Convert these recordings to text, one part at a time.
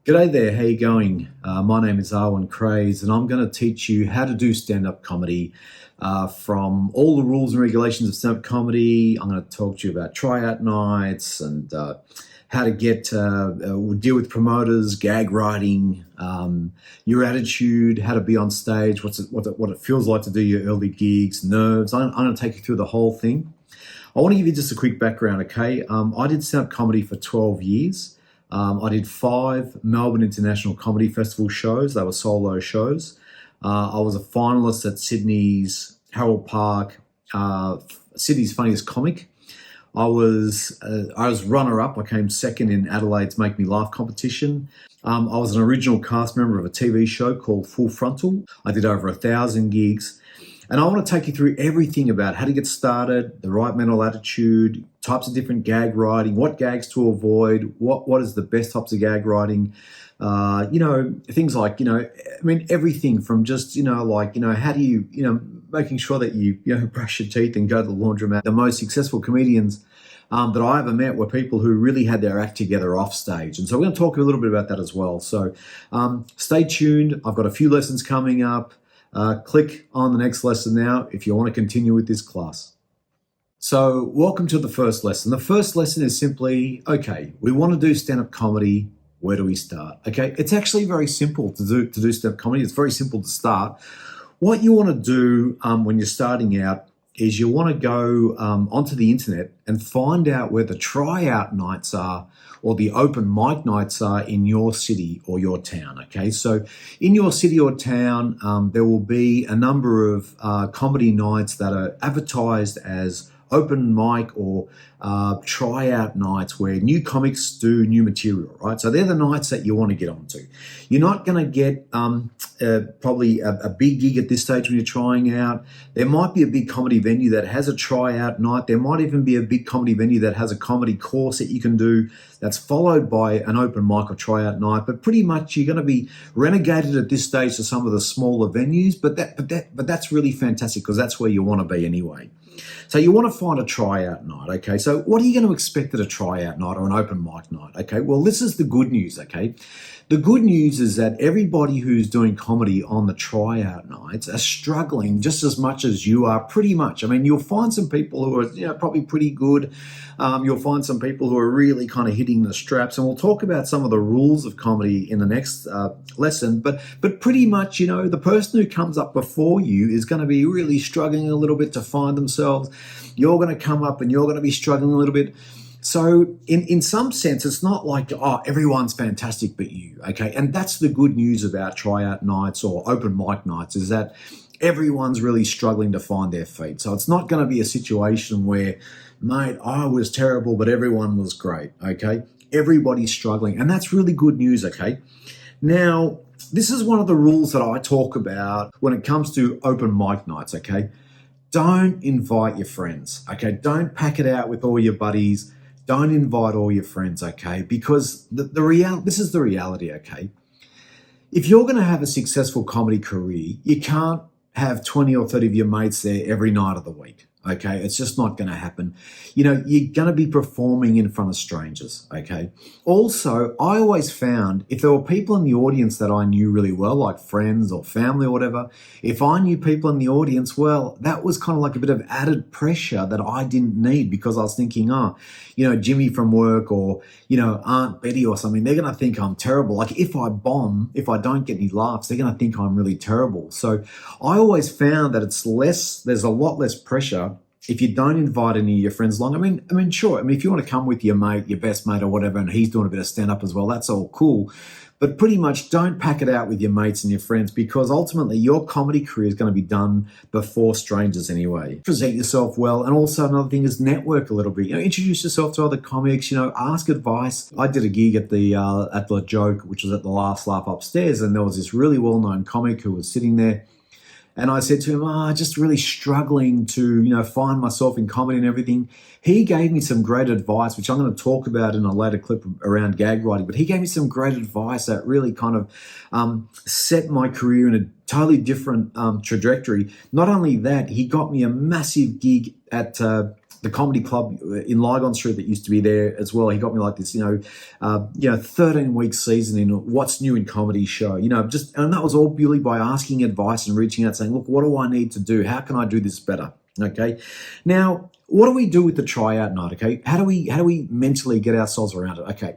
G'day there, how you going? My name is Arwen Craze, and I'm going to teach you how to do stand-up comedy from all the rules and regulations of stand-up comedy. I'm going to talk to you about tryout nights and how to deal with promoters, gag writing, your attitude, how to be on stage, what it feels like to do your early gigs, nerves. I'm going to take you through the whole thing. I want to give you just a quick background, okay? I did stand-up comedy for 12 years. I did 5 Melbourne International Comedy Festival shows. They were solo shows. I was a finalist at Sydney's Harold Park, Sydney's Funniest Comic. I was runner-up. I came second in Adelaide's Make Me Laugh competition. I was an original cast member of a TV show called Full Frontal. I did over 1,000 gigs. And I want to take you through everything about how to get started, the right mental attitude, types of different gag writing, what gags to avoid, what is the best types of gag writing, things like, everything from just, how do you, making sure that you brush your teeth and go to the laundromat. The most successful comedians that I ever met were people who really had their act together off stage. And so we're going to talk a little bit about that as well. So stay tuned. I've got a few lessons coming up. Click on the next lesson now if you want to continue with this class. So welcome to the first lesson. The first lesson is simply, okay, we want to do stand-up comedy. Where do we start? Okay, it's actually very simple to do stand-up comedy. It's very simple to start. What you want to do when you're starting out is you want to go onto the internet and find out where the tryout nights are or the open mic nights are in your city or your town, okay? So in your city or town, there will be a number of comedy nights that are advertised as open mic or tryout nights where new comics do new material, right? So they're the nights that you want to get onto. You're not going to get probably a big gig at this stage when you're trying out. There might be a big comedy venue that has a tryout night. There might even be a big comedy venue that has a comedy course that you can do that's followed by an open mic or tryout night. But pretty much you're going to be renegated at this stage to some of the smaller venues. But that's really fantastic because that's where you want to be anyway. So you want to find a tryout night, okay? So what are you going to expect at a tryout night or an open mic night, okay? Well, this is the good news, okay? The good news is that everybody who's doing comedy on the tryout nights are struggling just as much as you are, pretty much. I mean, you'll find some people who are probably pretty good. You'll find some people who are really kind of hitting the straps, and we'll talk about some of the rules of comedy in the next lesson. But pretty much, the person who comes up before you is going to be really struggling a little bit to find themselves. You're going to come up and you're going to be struggling a little bit. So in some sense, it's not like, everyone's fantastic but you, okay? And that's the good news about tryout nights or open mic nights is that everyone's really struggling to find their feet. So it's not going to be a situation where, mate, I was terrible, but everyone was great, okay? Everybody's struggling, and that's really good news, okay? Now, this is one of the rules that I talk about when it comes to open mic nights, okay? Don't invite your friends, okay? Don't pack it out with all your buddies. Don't invite all your friends, okay? Because this is the reality, okay? If you're going to have a successful comedy career, you can't have 20 or 30 of your mates there every night of the week, okay? It's just not going to happen. You're going to be performing in front of strangers, okay? Also, I always found if there were people in the audience that I knew really well, like friends or family or whatever, if I knew people in the audience, well, that was kind of like a bit of added pressure that I didn't need because I was thinking, Jimmy from work or, Aunt Betty or something, they're going to think I'm terrible. Like if I bomb, if I don't get any laughs, they're going to think I'm really terrible. So I always found that there's a lot less pressure if you don't invite any of your friends along. I mean, sure. If you want to come with your mate, your best mate or whatever, and he's doing a bit of stand-up as well, that's all cool. But pretty much don't pack it out with your mates and your friends because ultimately your comedy career is going to be done before strangers anyway. Present yourself well. And also another thing is network a little bit. Introduce yourself to other comics, ask advice. I did a gig at the Joke, which was at the Last Laugh upstairs, and there was this really well-known comic who was sitting there. And I said to him, just really struggling to, find myself in comedy and everything. He gave me some great advice, which I'm going to talk about in a later clip around gag writing, but he gave me some great advice that really kind of set my career in a totally different trajectory. Not only that, he got me a massive gig at the comedy club in Lygon Street that used to be there as well. He got me like this, 13-week season in What's New in Comedy show, and that was all purely by asking advice and reaching out saying, look, what do I need to do? How can I do this better? Okay. Now, what do we do with the tryout night? Okay. How do we mentally get ourselves around it? Okay.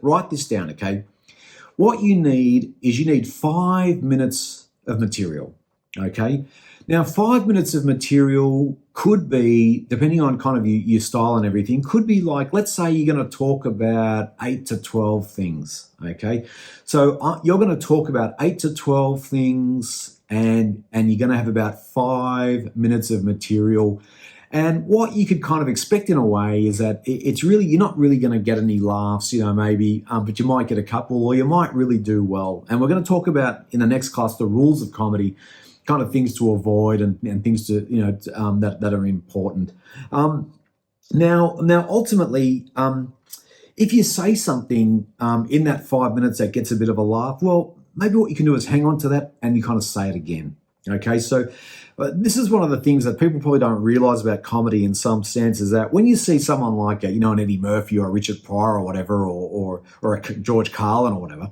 Write this down. Okay. What you need is 5 minutes of material. Okay. Now, 5 minutes of material could be, depending on kind of your style and everything, could be like, let's say you're going to talk about 8 to 12 things, okay? So you're going to talk about 8 to 12 things and you're going to have about 5 minutes of material. And what you could kind of expect in a way is that you're not really going to get any laughs, maybe, but you might get a couple or you might really do well. And we're going to talk about in the next class the rules of comedy, kind of things to avoid and things to that are important. Now ultimately, if you say something in that 5 minutes that gets a bit of a laugh, well, maybe what you can do is hang on to that and you kind of say it again. Okay, so this is one of the things that people probably don't realize about comedy in some sense is that when you see someone like an Eddie Murphy or a Richard Pryor or whatever, or a George Carlin or whatever,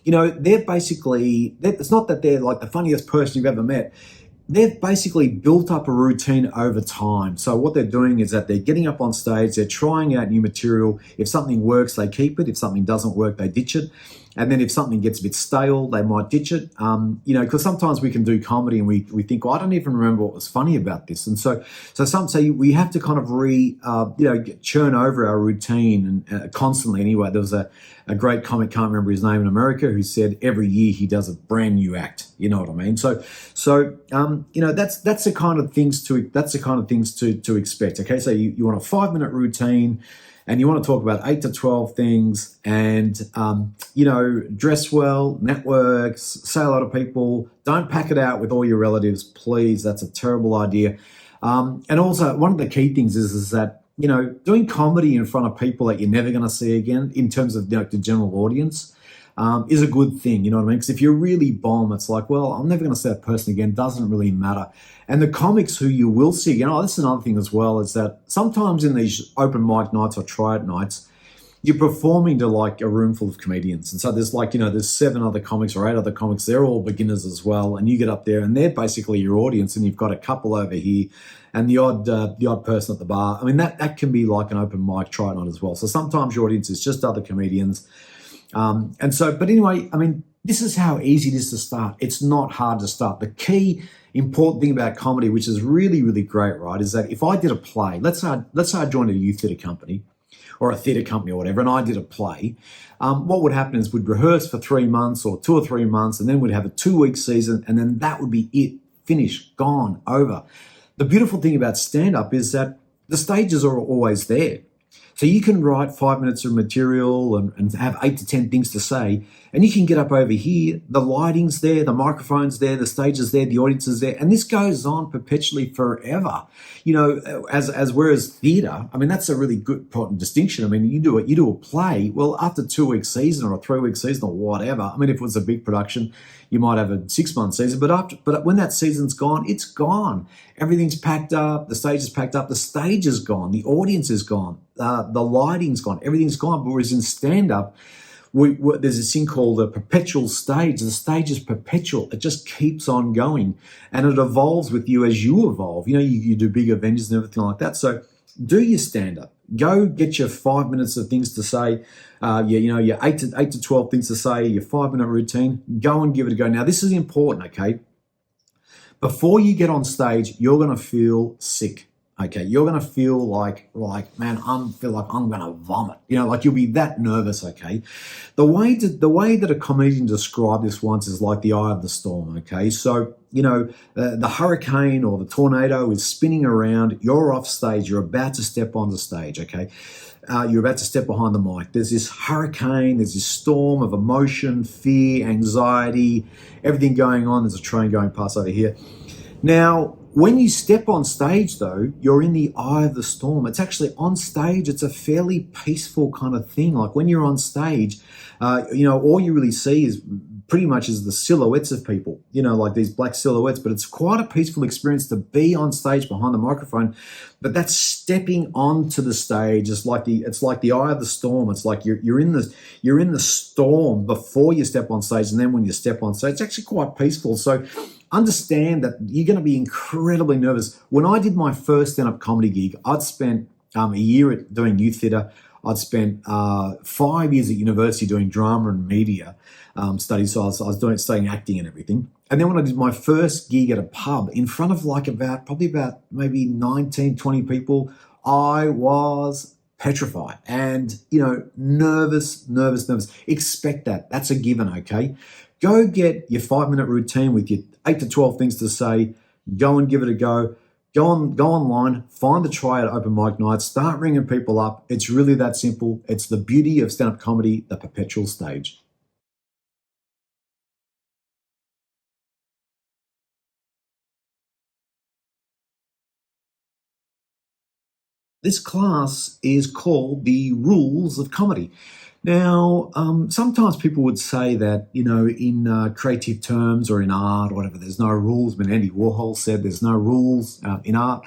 it's not that they're like the funniest person you've ever met. They've basically built up a routine over time. So what they're doing is that they're getting up on stage, they're trying out new material. If something works, they keep it. If something doesn't work, they ditch it. And then if something gets a bit stale, they might ditch it. Because sometimes we can do comedy and we think, I don't even remember what was funny about this. And so we have to kind of churn over our routine and constantly. Anyway, there was a great comic, can't remember his name, in America, who said every year he does a brand new act. You know what I mean? So that's the kind of things to expect. Okay, so you want a 5 minute routine. And you want to talk about 8 to 12 things and, dress well, networks, say a lot of people. Don't pack it out with all your relatives, please. That's a terrible idea. And also, one of the key things is that, doing comedy in front of people that you're never going to see again in terms of the general audience is a good thing, you know what I mean? Because if you're really bomb, it's like, well, I'm never going to see that person again. Doesn't really matter. And the comics who you will see, this is another thing as well, is that sometimes in these open mic nights or tryout nights, you're performing to like a room full of comedians. And so there's there's 7 other comics or 8 other comics. They're all beginners as well. And you get up there and they're basically your audience and you've got a couple over here and the odd person at the bar. I mean, that can be like an open mic tryout night as well. So sometimes your audience is just other comedians. But anyway, I mean, this is how easy it is to start. It's not hard to start. The key important thing about comedy, which is really, really great, right, is that if I did a play, let's say I joined a youth theatre company or a theatre company or whatever, and I did a play, what would happen is we'd rehearse for 3 months or 2 or 3 months, and then we'd have a 2-week season, and then that would be it, finished, gone, over. The beautiful thing about stand-up is that the stages are always there. So you can write 5 minutes of material and have 8 to 10 things to say, and you can get up over here, the lighting's there, the microphone's there, the stage is there, the audience is there, and this goes on perpetually forever. Whereas theatre, I mean, that's a really good important distinction. I mean, you do a play, well, after a 2-week season or a 3-week season or whatever, I mean, if it was a big production, you might have a 6-month season, but when that season's gone, it's gone. Everything's packed up, the stage is packed up, the stage is gone, the audience is gone, the lighting's gone, everything's gone. But whereas in stand-up, there's this thing called a perpetual stage. The stage is perpetual. It just keeps on going and it evolves with you as you evolve. You do big Avengers and everything like that. So do your stand-up. Go get your 5 minutes of things to say. Your 8 to 12 things to say, your 5 minute routine. Go and give it a go. Now, this is important, okay? Before you get on stage, you're going to feel sick. Okay, you're going to feel like, man, I'm going to vomit. You'll be that nervous, okay? The way that a comedian described this once is like the eye of the storm, okay? So, the hurricane or the tornado is spinning around. You're off stage. You're about to step on the stage, okay? You're about to step behind the mic. There's this hurricane. There's this storm of emotion, fear, anxiety, everything going on. There's a train going past over here. Now, when you step on stage, though, you're in the eye of the storm. It's actually on stage. It's a fairly peaceful kind of thing. Like when you're on stage, All you really see is pretty much is the silhouettes of people, like these black silhouettes, but it's quite a peaceful experience to be on stage behind the microphone. But that's stepping onto the stage. It's like the eye of the storm. It's like you're in the storm before you step on stage, and then when you step on stage, it's actually quite peaceful. So understand that you're going to be incredibly nervous. When I did my first stand-up comedy gig, I'd spent a year doing youth theatre. I'd spent 5 years at university doing drama and media studies. So I was studying acting and everything. And then when I did my first gig at a pub in front of probably about maybe 19, 20 people, I was petrified and, nervous. Expect that. That's a given, okay? Go get your 5-minute routine with your 8 to 12 things to say. Go and give it a go. Go online, find the Tryout open mic night, start ringing people up. It's really that simple. It's the beauty of stand-up comedy, the perpetual stage. This class is called the Rules of Comedy. Now, sometimes people would say that, in creative terms or in art or whatever, there's no rules. But Andy Warhol said there's no rules in art.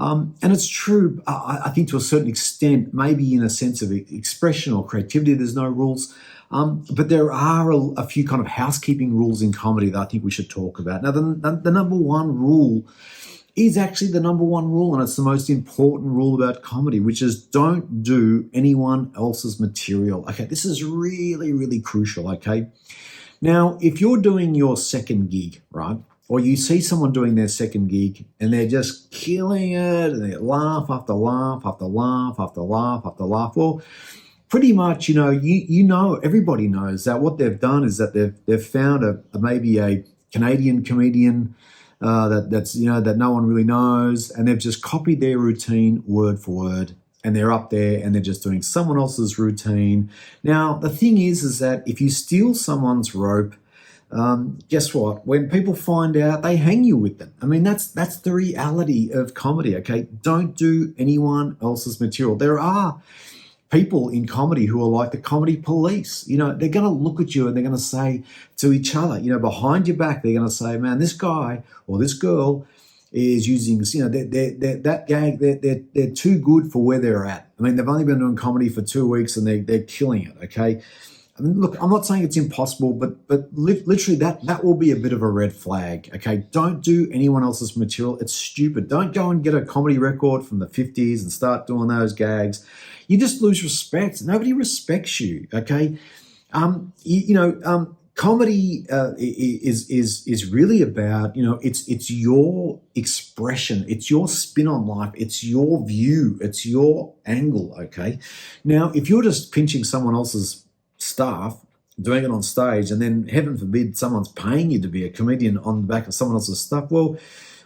And it's true, I think to a certain extent, maybe in a sense of expression or creativity, there's no rules. But there are a few kind of housekeeping rules in comedy that I think we should talk about. Now, the number one rule is actually the number one rule, and it's the most important rule about comedy, which is don't do anyone else's material. Okay, this is really, really crucial, okay? Now, if you're doing your second gig, right, or you see someone doing their second gig and they're just killing it, and they laugh after laugh after laugh after laugh after laugh, well, pretty much, everybody knows that what they've done is that they've found maybe a Canadian comedian that no one really knows, and they've just copied their routine word for word, and they're up there and they're just doing someone else's routine. Now, the thing is that if you steal someone's rope, guess what? When people find out, they hang you with them. I mean, that's the reality of comedy, okay? Don't do anyone else's material. There are people in comedy who are like the comedy police. They're going to look at you and they're going to say to each other, behind your back, they're going to say, man, this guy or this girl is using, that gag, they're too good for where they're at. I mean, they've only been doing comedy for 2 weeks and they're killing it, okay? I mean, look, I'm not saying it's impossible, but literally that will be a bit of a red flag, okay? Don't do anyone else's material. It's stupid. Don't go and get a comedy record from the 50s and start doing those gags. You just lose respect. Nobody respects you, okay? Comedy is really about, it's your expression, it's your spin on life, it's your view, it's your angle, okay? Now, if you're just pinching someone else's stuff, doing it on stage, and then heaven forbid someone's paying you to be a comedian on the back of someone else's stuff, well,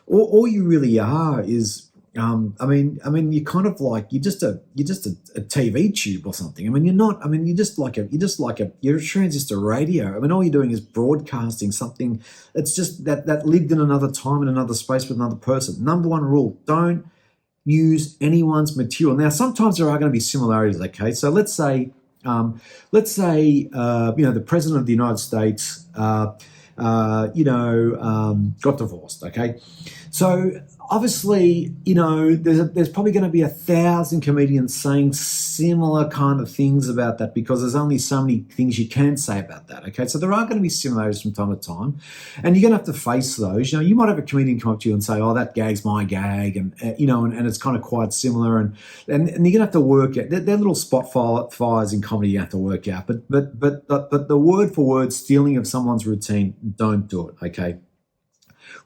all you really are is, you're kind of like you're just a TV tube or something. I mean, you're not. I mean, you're a transistor radio. I mean, all you're doing is broadcasting something that's just that lived in another time in another space with another person. Number one rule: don't use anyone's material. Now, sometimes there are going to be similarities. Okay, so let's say the president of the United States, got divorced. Okay, so obviously, there's probably going to be 1,000 comedians saying similar kind of things about that because there's only so many things you can say about that, okay? So there are going to be similarities from time to time, and you're going to have to face those. You might have a comedian come up to you and say, oh, that gag's my gag, and it's kind of quite similar, and you're going to have to work it. They're little spot fires in comedy you have to work out, but the word-for-word stealing of someone's routine, don't do it, okay?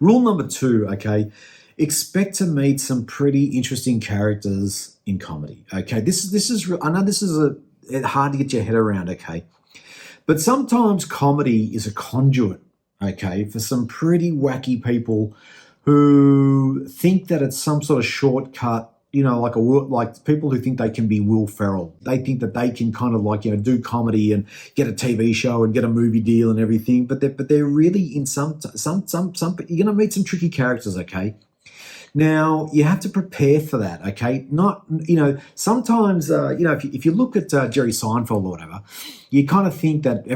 Rule number 2, okay? Expect to meet some pretty interesting characters in comedy. Okay, this is. I know this is hard to get your head around. Okay, but sometimes comedy is a conduit. Okay, for some pretty wacky people who think that it's some sort of shortcut. Like people who think they can be Will Ferrell. They think that they can kind of do comedy and get a TV show and get a movie deal and everything. But they're really in some. You're going to meet some tricky characters. Okay. Now, you have to prepare for that, okay? Not, sometimes, if you look at Jerry Seinfeld or whatever, you kind of think that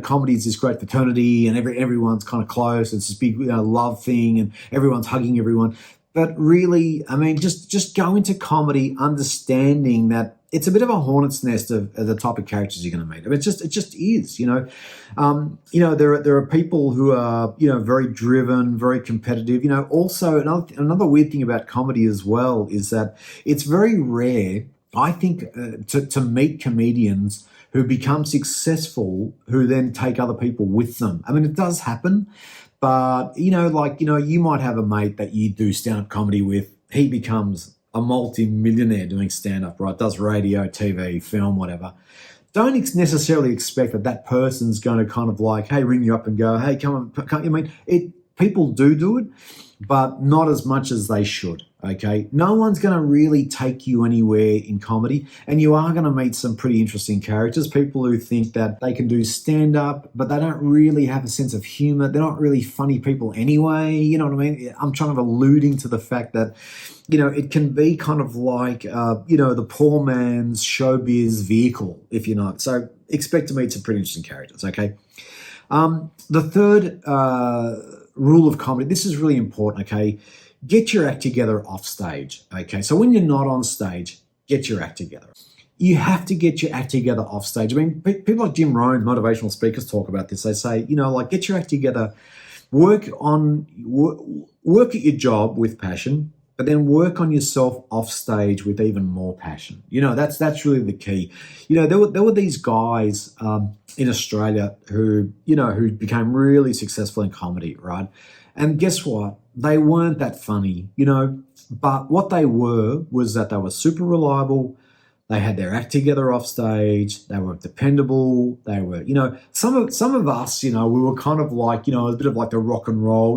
comedy is this great fraternity and everyone's kind of close. It's this big, love thing and everyone's hugging everyone. But really, I mean, just go into comedy understanding that it's a bit of a hornet's nest of the type of characters you're going to meet. I mean, it just is, there are people who are, very driven, very competitive. Also another weird thing about comedy as well is that it's very rare, I think, to meet comedians who become successful who then take other people with them. I mean, it does happen. But, you might have a mate that you do stand-up comedy with. He becomes a multi-millionaire doing stand-up, right? Does radio, TV, film, whatever. Don't necessarily expect that person's going to kind of ring you up and go, hey, come on. I mean, people do it, but not as much as they should, okay? No one's going to really take you anywhere in comedy, and you are going to meet some pretty interesting characters, people who think that they can do stand-up, but they don't really have a sense of humor. They're not really funny people anyway, you know what I mean? I'm kind of alluding to the fact that, it can be kind of like, the poor man's showbiz vehicle, if you know. So expect to meet some pretty interesting characters, okay? The third rule of comedy, this is really important, okay? Get your act together off stage, okay? So when you're not on stage, get your act together. You have to get your act together off stage. I mean, people like Jim Rohn, motivational speakers, talk about this. They say, get your act together, work at your job with passion, but then work on yourself off stage with even more passion. That's really the key. There were these guys in Australia who became really successful in comedy, right? And guess what? They weren't that funny, but what they was that they were super reliable. They had their act together off stage. They were dependable. They were, some of us, we were kind of like, a bit of like the rock and roll,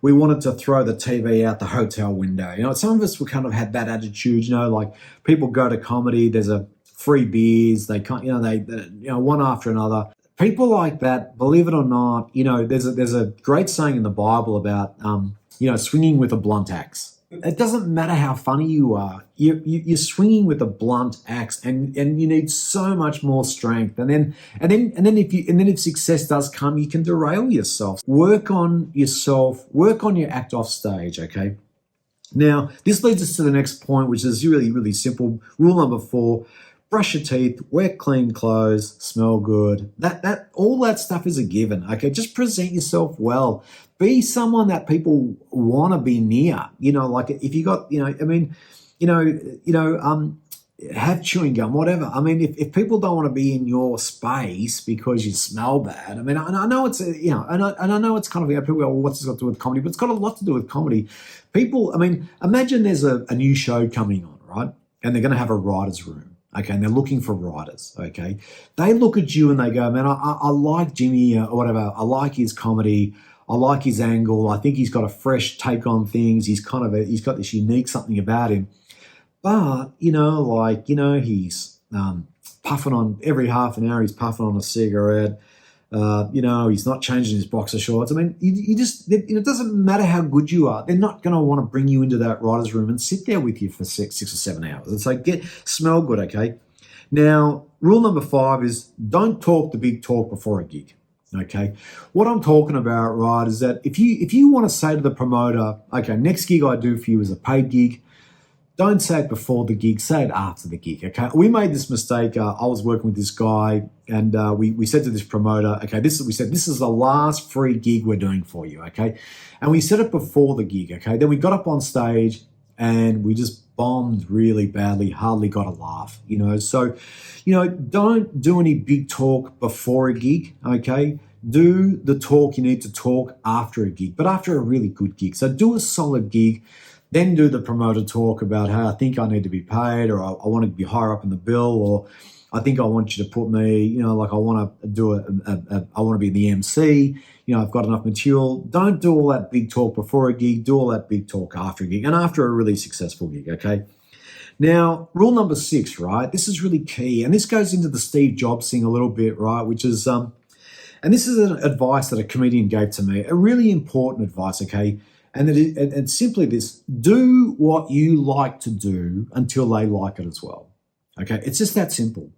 we wanted to throw the TV out the hotel window. Some of us were kind of had that attitude, like people go to comedy, there's a free beers, they can't, one after another. People like that, believe it or not, there's a great saying in the Bible about, swinging with a blunt axe. It doesn't matter how funny you are. You're swinging with a blunt axe, and you need so much more strength. And then if success does come, you can derail yourself. Work on yourself. Work on your act off stage. Okay. Now this leads us to the next point, which is really, really simple. Rule number 4: brush your teeth, wear clean clothes, smell good. That all that stuff is a given. Okay, just present yourself well. Be someone that people want to be near. Like if you got, have chewing gum, whatever. I mean, if people don't want to be in your space because you smell bad, I mean, I know it's, and I know it's kind of, people go, well, what's this got to do with comedy? But it's got a lot to do with comedy. People, I mean, imagine there's a new show coming on, right? And they're going to have a writer's room. Okay, and they're looking for writers, okay? They look at you and they go, man, I like Jimmy or whatever. I like his comedy. I like his angle. I think he's got a fresh take on things. He's got this unique something about him. But, he's puffing on every half an hour. He's puffing on a cigarette. He's not changing his boxer shorts. I mean, it doesn't matter how good you are. They're not going to want to bring you into that writer's room and sit there with you for 6 or 7 hours. It's like, smell good, okay? Now, rule number 5 is don't talk the big talk before a gig. Okay, what I'm talking about, right, is that if you want to say to the promoter, okay, next gig I do for you is a paid gig, don't say it before the gig, say it after the gig, okay? We made this mistake. I was working with this guy, and we said to this promoter, okay, this is the last free gig we're doing for you, okay? And we said it before the gig, okay? Then we got up on stage, and we just bombed really badly, hardly got a laugh, So, don't do any big talk before a gig, okay? Do the talk you need to talk after a gig, but after a really good gig. So do a solid gig, then do the promoter talk about how I think I need to be paid, or I want to be higher up in the bill, or I think I want you to put me, I want to do I want to be the MC, I've got enough material. Don't do all that big talk before a gig, do all that big talk after a gig and after a really successful gig, okay? Now, rule number 6, right? This is really key, and this goes into the Steve Jobs thing a little bit, right? Which is, and this is an advice that a comedian gave to me, a really important advice, okay? And it's simply this: do what you like to do until they like it as well. Okay, it's just that simple.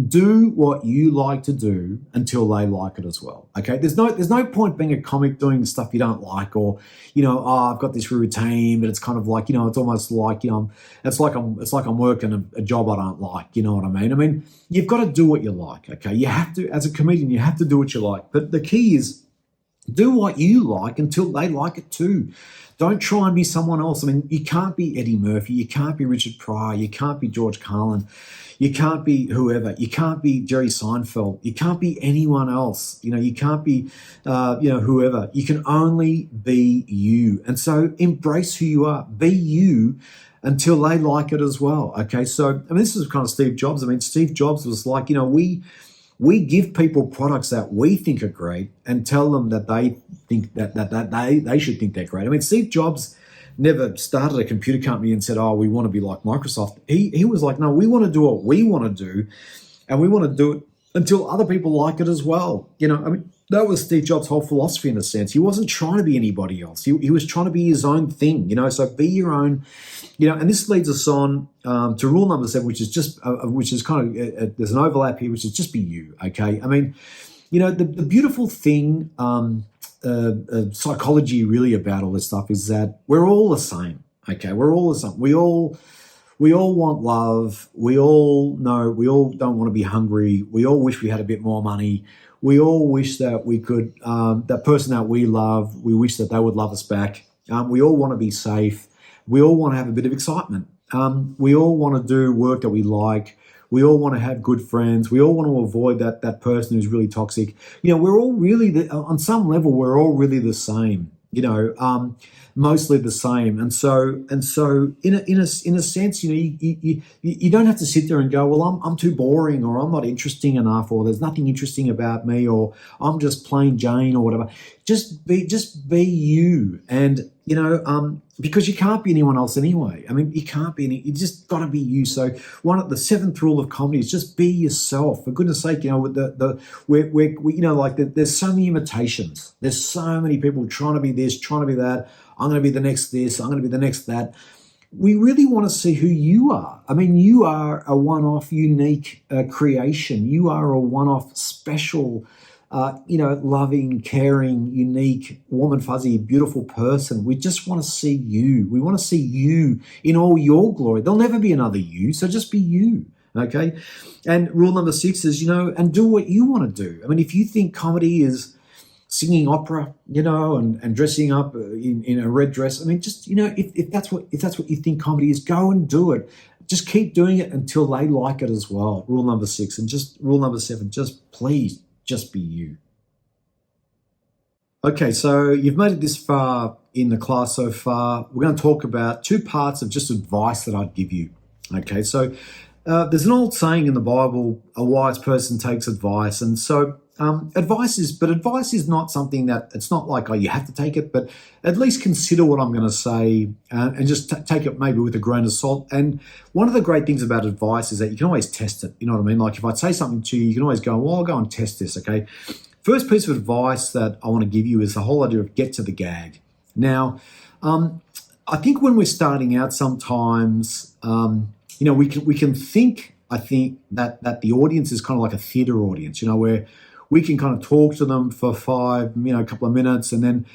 Do what you like to do until they like it as well. Okay, there's no point being a comic doing the stuff you don't like, or I've got this routine, but it's kind of like it's almost like it's like I'm working a job I don't like. You know what I mean? I mean, you've got to do what you like. Okay, you have to, as a comedian, you have to do what you like. But the key is do what you like until they like it too. Don't try and be someone else. I mean, you can't be Eddie Murphy. You can't be Richard Pryor. You can't be George Carlin. You can't be whoever. You can't be Jerry Seinfeld. You can't be anyone else. You can't be, whoever. You can only be you. And so embrace who you are. Be you until they like it as well. Okay. So, I mean, this is kind of Steve Jobs. I mean, Steve Jobs was like, we give people products that we think are great and tell them that they think that they should think they're great. I mean, Steve Jobs never started a computer company and said, we want to be like Microsoft. He was like, no, we want to do what we want to do, and we want to do it until other people like it as well. I mean, that was Steve Jobs' whole philosophy in a sense. He wasn't trying to be anybody else. He was trying to be his own thing, so be your own, and this leads us on to rule number 7, which is kind of, there's an overlap here, which is just be you, okay? I mean, the beautiful thing, psychology really about all this stuff is that we're all the same, okay? We're all the same. We all want love. We all don't want to be hungry. We all wish we had a bit more money. We all wish that we could, that person that we love, we wish that they would love us back. We all want to be safe. We all want to have a bit of excitement. We all want to do work that we like. We all want to have good friends. We all want to avoid that person who's really toxic. We're all really, on some level, we're all really the same. Mostly the same. And so in a sense, you don't have to sit there and go, well, I'm too boring, or I'm not interesting enough, or there's nothing interesting about me, or I'm just plain Jane, or whatever. Just be you. And because you can't be anyone else anyway. I mean, you can't be you just got to be you. So the 7th rule of comedy is just be yourself. For goodness sake, with there's so many imitations. There's so many people trying to be this, trying to be that. I'm going to be the next this. I'm going to be the next that. We really want to see who you are. I mean, you are a one-off, unique creation. You are a one-off, special, loving, caring, unique, warm and fuzzy, beautiful person. We just want to see you. We want to see you in all your glory. There'll never be another you, so just be you, okay? And rule number 6 is, and do what you want to do. I mean, if you think comedy is singing opera, and dressing up in a red dress, I mean, just, if that's what you think comedy is, go and do it. Just keep doing it until they like it as well. Rule number 6. And just rule number 7, please just be you. Okay, so you've made it this far in the class so far. We're going to talk about 2 parts of just advice that I'd give you. Okay, so there's an old saying in the Bible, a wise person takes advice. And so advice is not something that, it's not like, you have to take it, but at least consider what I'm going to say and just take it maybe with a grain of salt. And one of the great things about advice is that you can always test it. You know what I mean? Like if I say something to you, you can always go, well, I'll go and test this, okay? First piece of advice that I want to give you is the whole idea of get to the gag. Now, I think when we're starting out sometimes, we can think, I think, that the audience is kind of like a theatre audience, where we can kind of talk to them for a couple of minutes, and then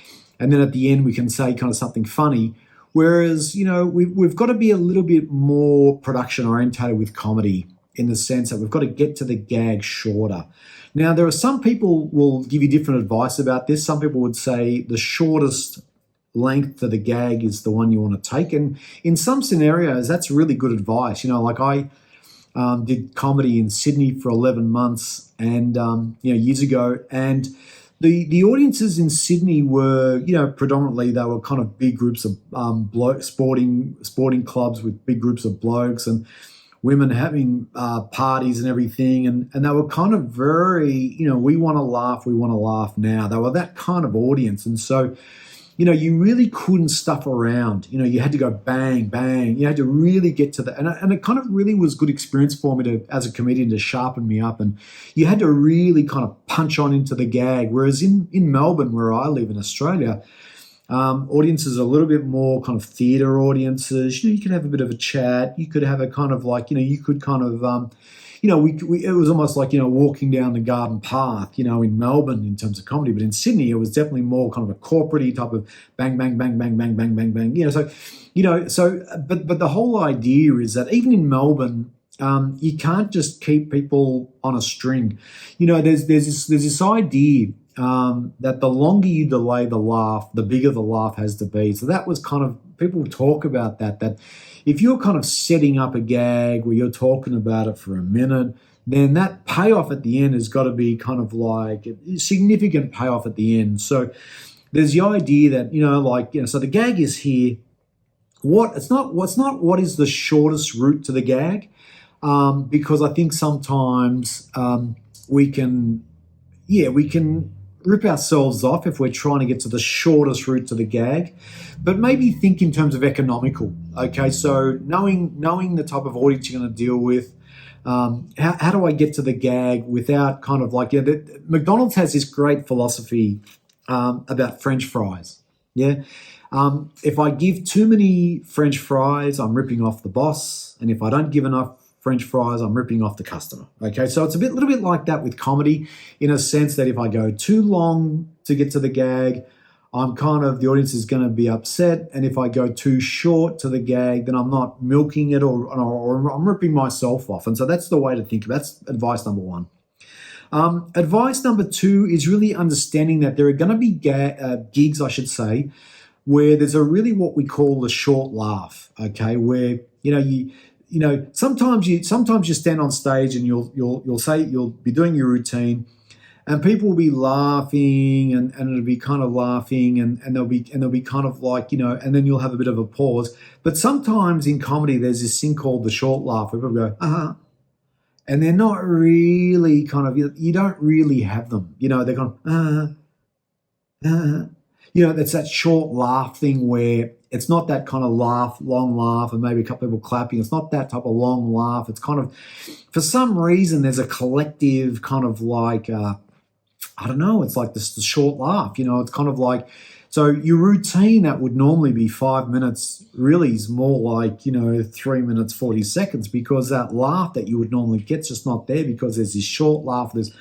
at the end we can say kind of something funny. Whereas, we've got to be a little bit more production orientated with comedy, in the sense that we've got to get to the gag shorter. Now, there are some people will give you different advice about this. Some people would say the shortest length for the gag is the one you want to take. And in some scenarios, that's really good advice. Like I did comedy in Sydney for 11 months and, years ago. And the audiences in Sydney were, predominantly they were kind of big groups of sporting clubs with big groups of blokes and women having parties and everything. And they were kind of very, we want to laugh now. They were that kind of audience. And so, you really couldn't stuff around. You had to go bang, bang. You had to really get to that. And it kind of really was good experience for me as a comedian, to sharpen me up. And you had to really kind of punch on into the gag. Whereas in Melbourne, where I live in Australia, Audiences are a little bit more kind of theatre audiences. You could have a bit of a chat. You could have a kind of like, you could kind of, it was almost like, walking down the garden path, in Melbourne in terms of comedy. But in Sydney, it was definitely more kind of a corporate-y type of bang, bang, bang, bang, bang, bang, bang, bang. But the whole idea is that even in Melbourne, you can't just keep people on a string. There's this idea that the longer you delay the laugh, the bigger the laugh has to be. So that was kind of, people talk about that if you're kind of setting up a gag where you're talking about it for a minute, then that payoff at the end has got to be kind of like a significant payoff at the end. So there's the idea that, so the gag is here. It's not what is the shortest route to the gag, because I think sometimes we can rip ourselves off if we're trying to get to the shortest route to the gag, but maybe think in terms of economical. Okay, so knowing the type of audience you're going to deal with, how do I get to the gag without kind of like, McDonald's has this great philosophy about French fries. Yeah. If I give too many French fries, I'm ripping off the boss. And if I don't give enough French fries, I'm ripping off the customer. Okay, so it's a little bit like that with comedy, in a sense that if I go too long to get to the gag, the audience is going to be upset. And if I go too short to the gag, then I'm not milking it or I'm ripping myself off. And so that's the way to think of it. That's advice number one. Advice number two is really understanding that there are going to be gigs, I should say, where there's a really what we call the short laugh. Okay, where sometimes you stand on stage and you'll say you'll be doing your routine, and people will be laughing and it'll be kind of laughing and they'll be kind of like, and then you'll have a bit of a pause. But sometimes in comedy there's this thing called the short laugh where people go, and they're not really kind of, you don't really have them. They're going, it's that short laugh thing where it's not that kind of long laugh, and maybe a couple of people clapping. It's not that type of long laugh. It's kind of, for some reason, there's a collective kind of like, I don't know, it's like this the short laugh. It's kind of like, so your routine that would normally be 5 minutes really is more like, 3 minutes, 40 seconds, because that laugh that you would normally get's just not there, because there's this short laugh, there's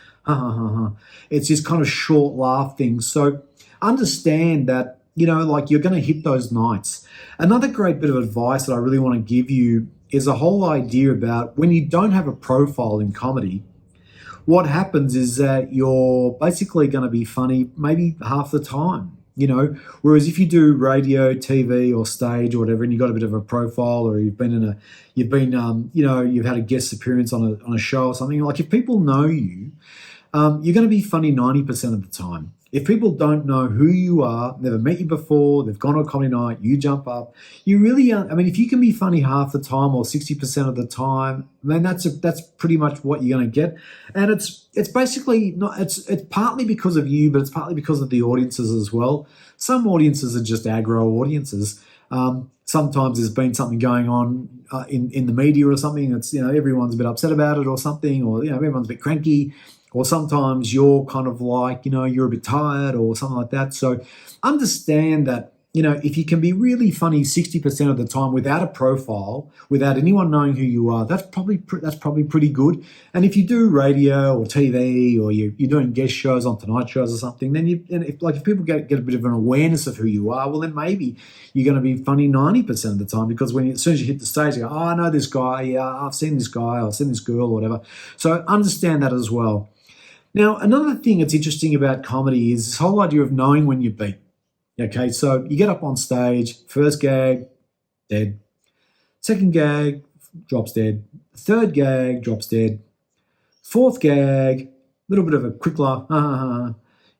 It's this kind of short laugh thing. So understand that, you're going to hit those nights. Another great bit of advice that I really want to give you is a whole idea about when you don't have a profile in comedy, what happens is that you're basically going to be funny maybe half the time, whereas if you do radio, TV or stage or whatever, and you've got a bit of a profile, or you've had a guest appearance on a show or something, like if people know you, you're going to be funny 90% of the time. If people don't know who you are, never met you before, they've gone to a comedy night, you jump up, you really if you can be funny half the time or 60% of the time, then that's pretty much what you're going to get. And it's basically not, it's partly because of you, but it's partly because of the audiences as well. Some audiences are just aggro audiences. Sometimes there's been something going on in the media or something that's, everyone's a bit upset about it or something, or, everyone's a bit cranky. Or sometimes you're kind of like, you're a bit tired or something like that. So understand that, if you can be really funny 60% of the time without a profile, without anyone knowing who you are, that's probably pretty good. And if you do radio or TV, or you're doing guest shows on Tonight shows or something, then if people get a bit of an awareness of who you are, well, then maybe you're going to be funny 90% of the time, because as soon as you hit the stage, you go, oh, I know this guy, yeah, I've seen this guy, I've seen this girl or whatever. So understand that as well. Now, another thing that's interesting about comedy is this whole idea of knowing when you beat. Okay, so you get up on stage, first gag, dead. Second gag, drops dead. Third gag, drops dead. Fourth gag, a little bit of a quick laugh.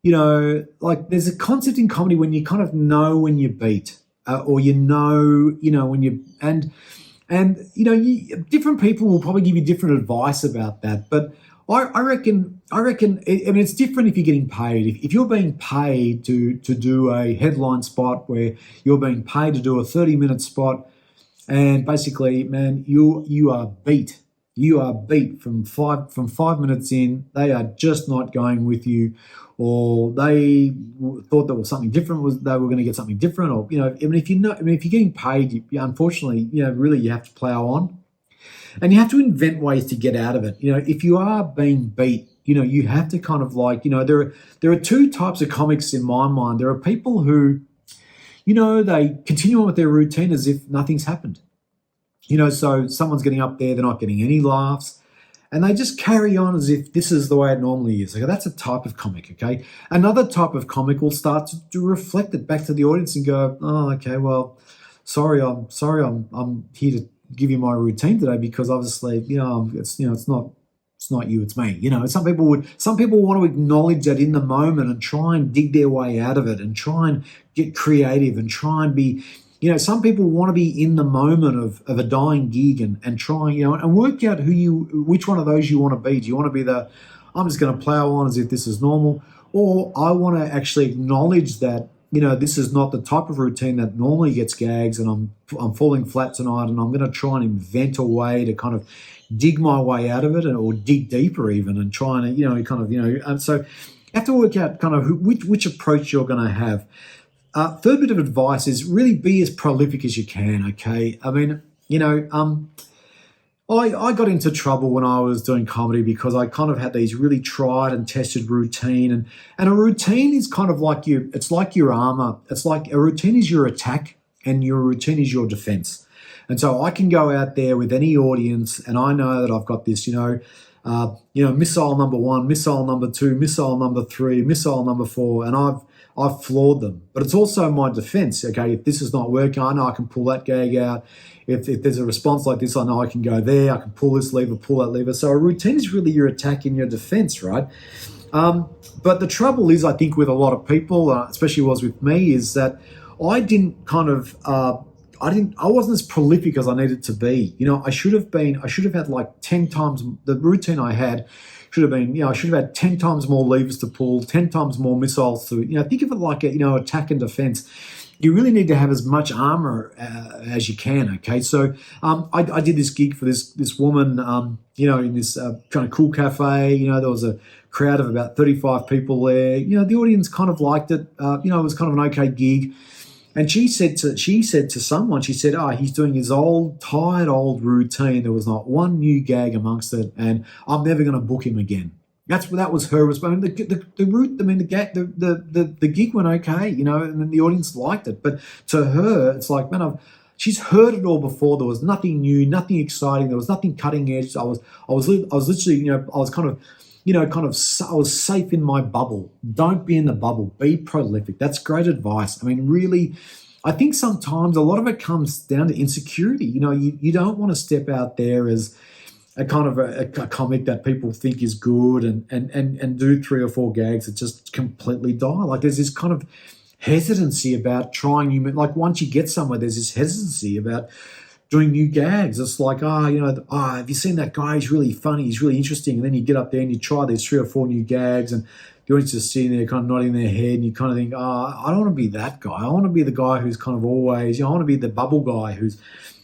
There's a concept in comedy when you kind of know when you beat, or when you, different people will probably give you different advice about that, but I reckon. It's different if you're getting paid. If you're being paid to do a headline spot, where you're being paid to do a 30-minute spot, and basically, man, you are beat. you are beat from 5 minutes in. They are just not going with you, or they thought there was something different. They were going to get something different, or if you're getting paid, unfortunately, really you have to plow on, and you have to invent ways to get out of it. If you are being beat, you have to kind of there are two types of comics in my mind. There are people who, they continue on with their routine as if nothing's happened. So someone's getting up there, they're not getting any laughs, and they just carry on as if this is the way it normally is. Okay, that's a type of comic, okay? Another type of comic will start to reflect it back to the audience and go, oh, okay, well, I'm here to give you my routine today because obviously, it's not you, it's me. Some people want to acknowledge that in the moment and try and dig their way out of it and try and get creative and try and be, some people want to be in the moment of a dying gig and try, and work out which one of those you want to be. Do you want to be I'm just going to plow on as if this is normal, or I want to actually acknowledge that, this is not the type of routine that normally gets gags, and I'm falling flat tonight, and I'm going to try and invent a way to kind of dig my way out of it, or dig deeper even, and try and so you have to work out kind of which approach you're going to have. Third bit of advice is really be as prolific as you can. Okay, I mean, I got into trouble when I was doing comedy because I kind of had these really tried and tested routine, and a routine is kind of like it's like your armor. It's like a routine is your attack and your routine is your defense. And so I can go out there with any audience and I know that I've got this, missile number 1, missile number 2, missile number 3, missile number 4, and I've floored them. But it's also my defense. Okay, if this is not working, I know I can pull that gag out. If there's a response like this, I know I can go there. I can pull this lever, pull that lever. So a routine is really your attack and your defense, right? But the trouble is, I think, with a lot of people, especially was with me, is that I didn't kind of, I wasn't as prolific as I needed to be. I should have had like 10 times the routine I had. Should have been, I should have had 10 times more levers to pull, 10 times more missiles to, think of it like attack and defense. You really need to have as much armor as you can. Okay, so I did this gig for this woman, in this kind of cool cafe. There was a crowd of about 35 people there. The audience kind of liked it. It was kind of an okay gig. And she said to someone, he's doing his tired old routine. There was not one new gag amongst it, and I'm never going to book him again. That was her response. The gig went okay, and then the audience liked it. But to her, it's like, man, she's heard it all before. There was nothing new, nothing exciting. There was nothing cutting edge. I was literally, I was kind of, I was safe in my bubble. Don't be in the bubble. Be prolific. That's great advice. I mean, really, I think sometimes a lot of it comes down to insecurity. You don't want to step out there as a kind of a comic that people think is good and do 3 or 4 gags that just completely die. Like there's this kind of hesitancy about trying new, like once you get somewhere, there's this hesitancy about doing new gags. It's like, have you seen that guy? He's really funny. He's really interesting. And then you get up there and you try these 3 or 4 new gags and the audience is sitting there kind of nodding their head and you kind of think, I don't want to be that guy. I want to be the guy who's kind of always, I want to be the bubble guy who's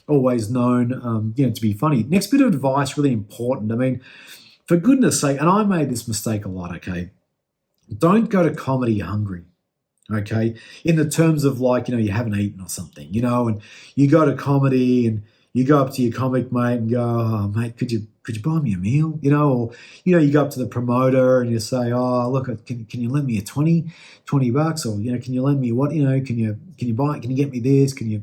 always known, to be funny. Next bit of advice, really important. I mean, for goodness sake, and I made this mistake a lot, okay? Don't go to comedy hungry, okay? In the terms of like, you haven't eaten or something, and you go to comedy and you go up to your comic mate and go, oh, mate, could you buy me a meal? Or, you go up to the promoter and you say, oh, look, can you lend me a $20 or, can you lend me what, can you get me this? Can you,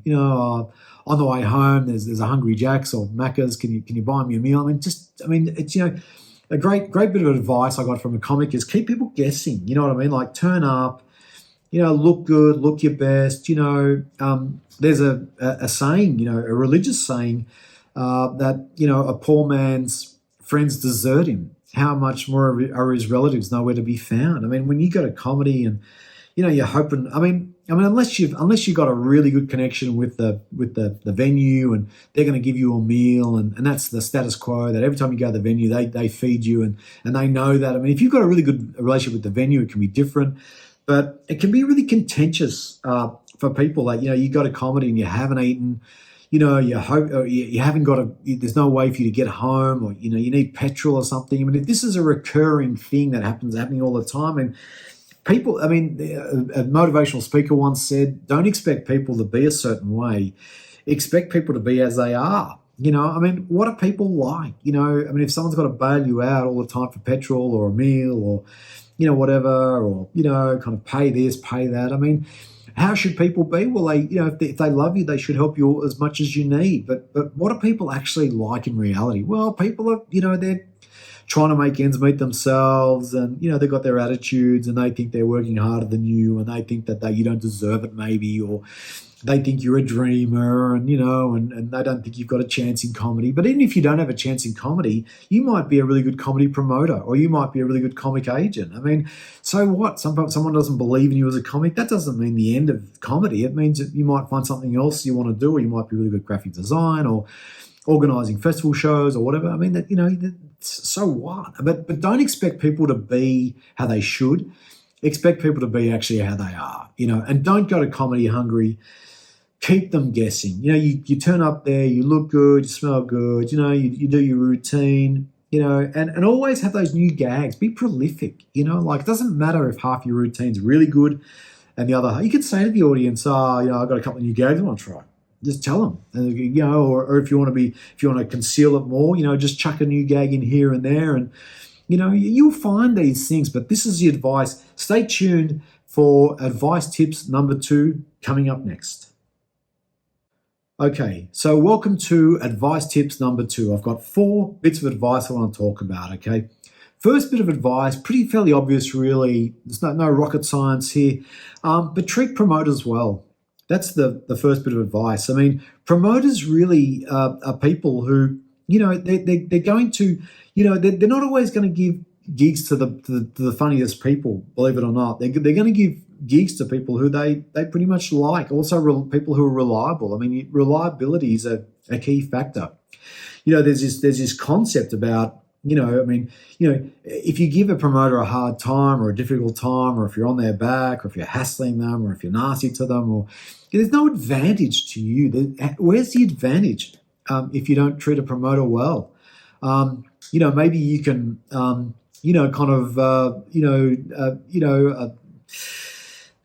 on the way home, there's a Hungry Jack's or Macca's. Can you buy me a meal? It's a great bit of advice I got from a comic is keep people guessing. You know what I mean? Like turn up, look good, look your best. There's a saying, a religious saying that a poor man's friends desert him. How much more are his relatives nowhere to be found? I mean, when you go to comedy and you're hoping. I mean, unless you've got a really good connection with the venue and they're going to give you a meal and that's the status quo that every time you go to the venue they feed you and they know that. I mean, if you've got a really good relationship with the venue, it can be different, but it can be really contentious for people that you go to comedy and you haven't eaten. you hope you haven't got there's no way for you to get home, or you need petrol or something. I mean, if this is a recurring thing that happening all the time, and people, I mean, a motivational speaker once said, don't expect people to be a certain way, expect people to be as they are. I mean, what are people like? I mean, if someone's got to bail you out all the time for petrol or a meal or, whatever, or, kind of pay this, pay that. I mean, how should people be? Well, if they love you, they should help you as much as you need. But what are people actually like in reality? Well, people are, they're trying to make ends meet themselves, and they've got their attitudes, and they think they're working harder than you, and they think that you don't deserve it maybe, or they think you're a dreamer, and and they don't think you've got a chance in comedy. But even if you don't have a chance in comedy, you might be a really good comedy promoter, or you might be a really good comic agent. I mean, so what? Someone doesn't believe in you as a comic. That doesn't mean the end of comedy. It means that you might find something else you want to do, or you might be really good at graphic design, or organising festival shows, or whatever. I mean, so what? But don't expect people to be how they should. Expect people to be actually how they are, and don't go to comedy hungry. Keep them guessing. You turn up there, you look good, you smell good, you do your routine, and always have those new gags. Be prolific, like it doesn't matter if half your routine's really good and the other half. You could say to the audience, I've got a couple of new gags I want to try. Just tell them, or if you want to conceal it more, just chuck a new gag in here and there, and you'll find these things. But this is the advice. Stay tuned for advice tips number 2 coming up next. Okay, so welcome to advice tips number 2. I've got 4 bits of advice I want to talk about, okay? First bit of advice, pretty fairly obvious really. There's no rocket science here, but treat promoters well. That's the first bit of advice. I mean, promoters really are people who, they're going to, they're not always going to give gigs to the funniest people, believe it or not. They're going to give gigs to people who they pretty much like. Also, people who are reliable. I mean, reliability is a key factor. There's this concept about, if you give a promoter a hard time or a difficult time, or if you're on their back, or if you're hassling them, or if you're nasty to them, or there's no advantage to you. Where's the advantage if you don't treat a promoter well? Maybe you can,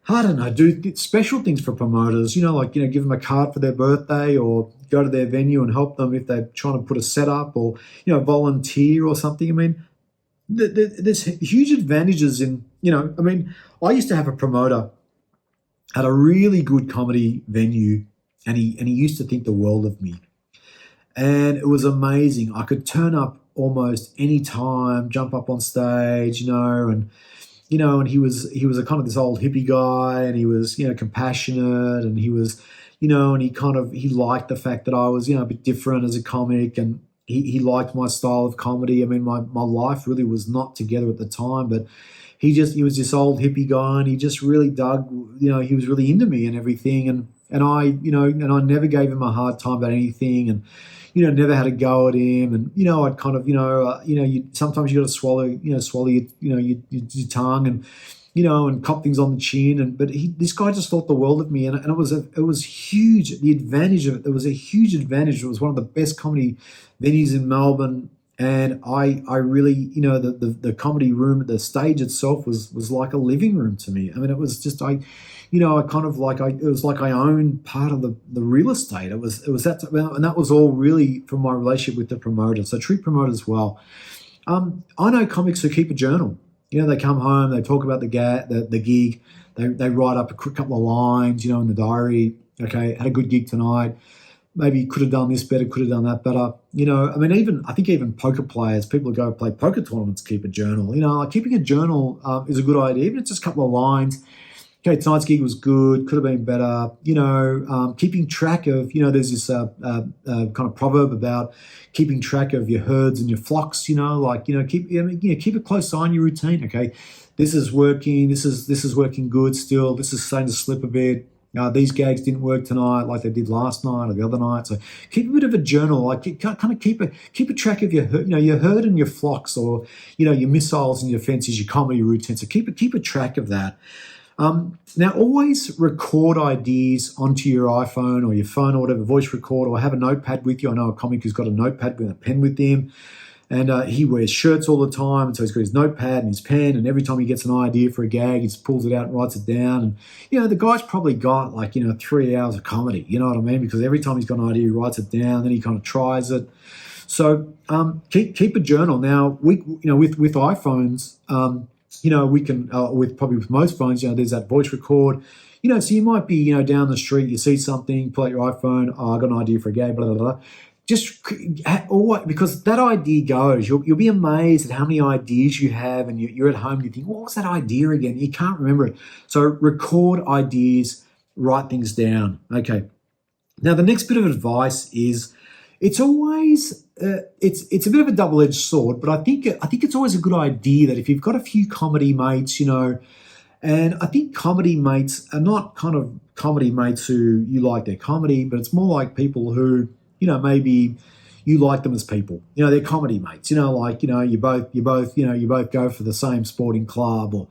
I don't know, do special things for promoters, give them a card for their birthday, or go to their venue and help them if they're trying to put a set up, or, volunteer or something. I mean, there's huge advantages in, I used to have a promoter at a really good comedy venue, and he used to think the world of me. And it was amazing. I could turn up almost any time, jump up on stage, and he was a kind of this old hippie guy, and he was, compassionate, and he was, and he liked the fact that I was, a bit different as a comic, and he liked my style of comedy. I mean, my life really was not together at the time, but he was this old hippie guy, and he just really dug, he was really into me and everything. And I, and I never gave him a hard time about anything, and, never had a go at him. And, I'd kind of, sometimes you got to swallow your tongue, and, and cop things on the chin. But this guy just thought the world of me. And it was huge. The advantage of it, there was a huge advantage. It was one of the best comedy venues in Melbourne. And I really, the comedy room, the stage itself was like a living room to me. I mean, it was just, it was like I owned part of the real estate. It was that, and that was all really from my relationship with the promoter. So treat promoters well. I know comics who keep a journal. They come home, they talk about the gig, they write up a quick couple of lines, in the diary. Okay, had a good gig tonight. Maybe could have done this better, could have done that better. I think even poker players, people who go play poker tournaments, keep a journal. Like keeping a journal is a good idea. Even if it's just a couple of lines. Okay, tonight's gig was good, could have been better. Keeping track of, there's this kind of proverb about keeping track of your herds and your flocks. Keep a close eye on your routine. Okay, this is working. This is working good still. This is starting to slip a bit. These gags didn't work tonight like they did last night or the other night. So keep a bit of a journal, like kind of keep a track of your herd and your flocks, or your missiles and your fences, your comedy routine. So keep a track of that. Now, always record ideas onto your iPhone or your phone or whatever, voice record, or have a notepad with you. I know a comic who's got a notepad with a pen with him, and he wears shirts all the time, and so he's got his notepad and his pen, and every time he gets an idea for a gag, he just pulls it out and writes it down. And, the guy's probably got 3 hours of comedy, you know what I mean? Because every time he's got an idea, he writes it down, then he kind of tries it. So keep a journal. Now, with iPhones, we can, with most phones, there's that voice record. So you might be, down the street, you see something, pull out your iPhone, I got an idea for a gag, blah, blah, blah. Just because that idea goes, you'll be amazed at how many ideas you have, and you're at home and you think, what was that idea again? You can't remember it. So record ideas, write things down. Okay. Now, the next bit of advice is, it's always it's a bit of a double-edged sword, but I think it's always a good idea that if you've got a few comedy mates, and I think comedy mates are not kind of comedy mates who you like their comedy, but it's more like people who, maybe you like them as people. They're comedy mates. You both go for the same sporting club, or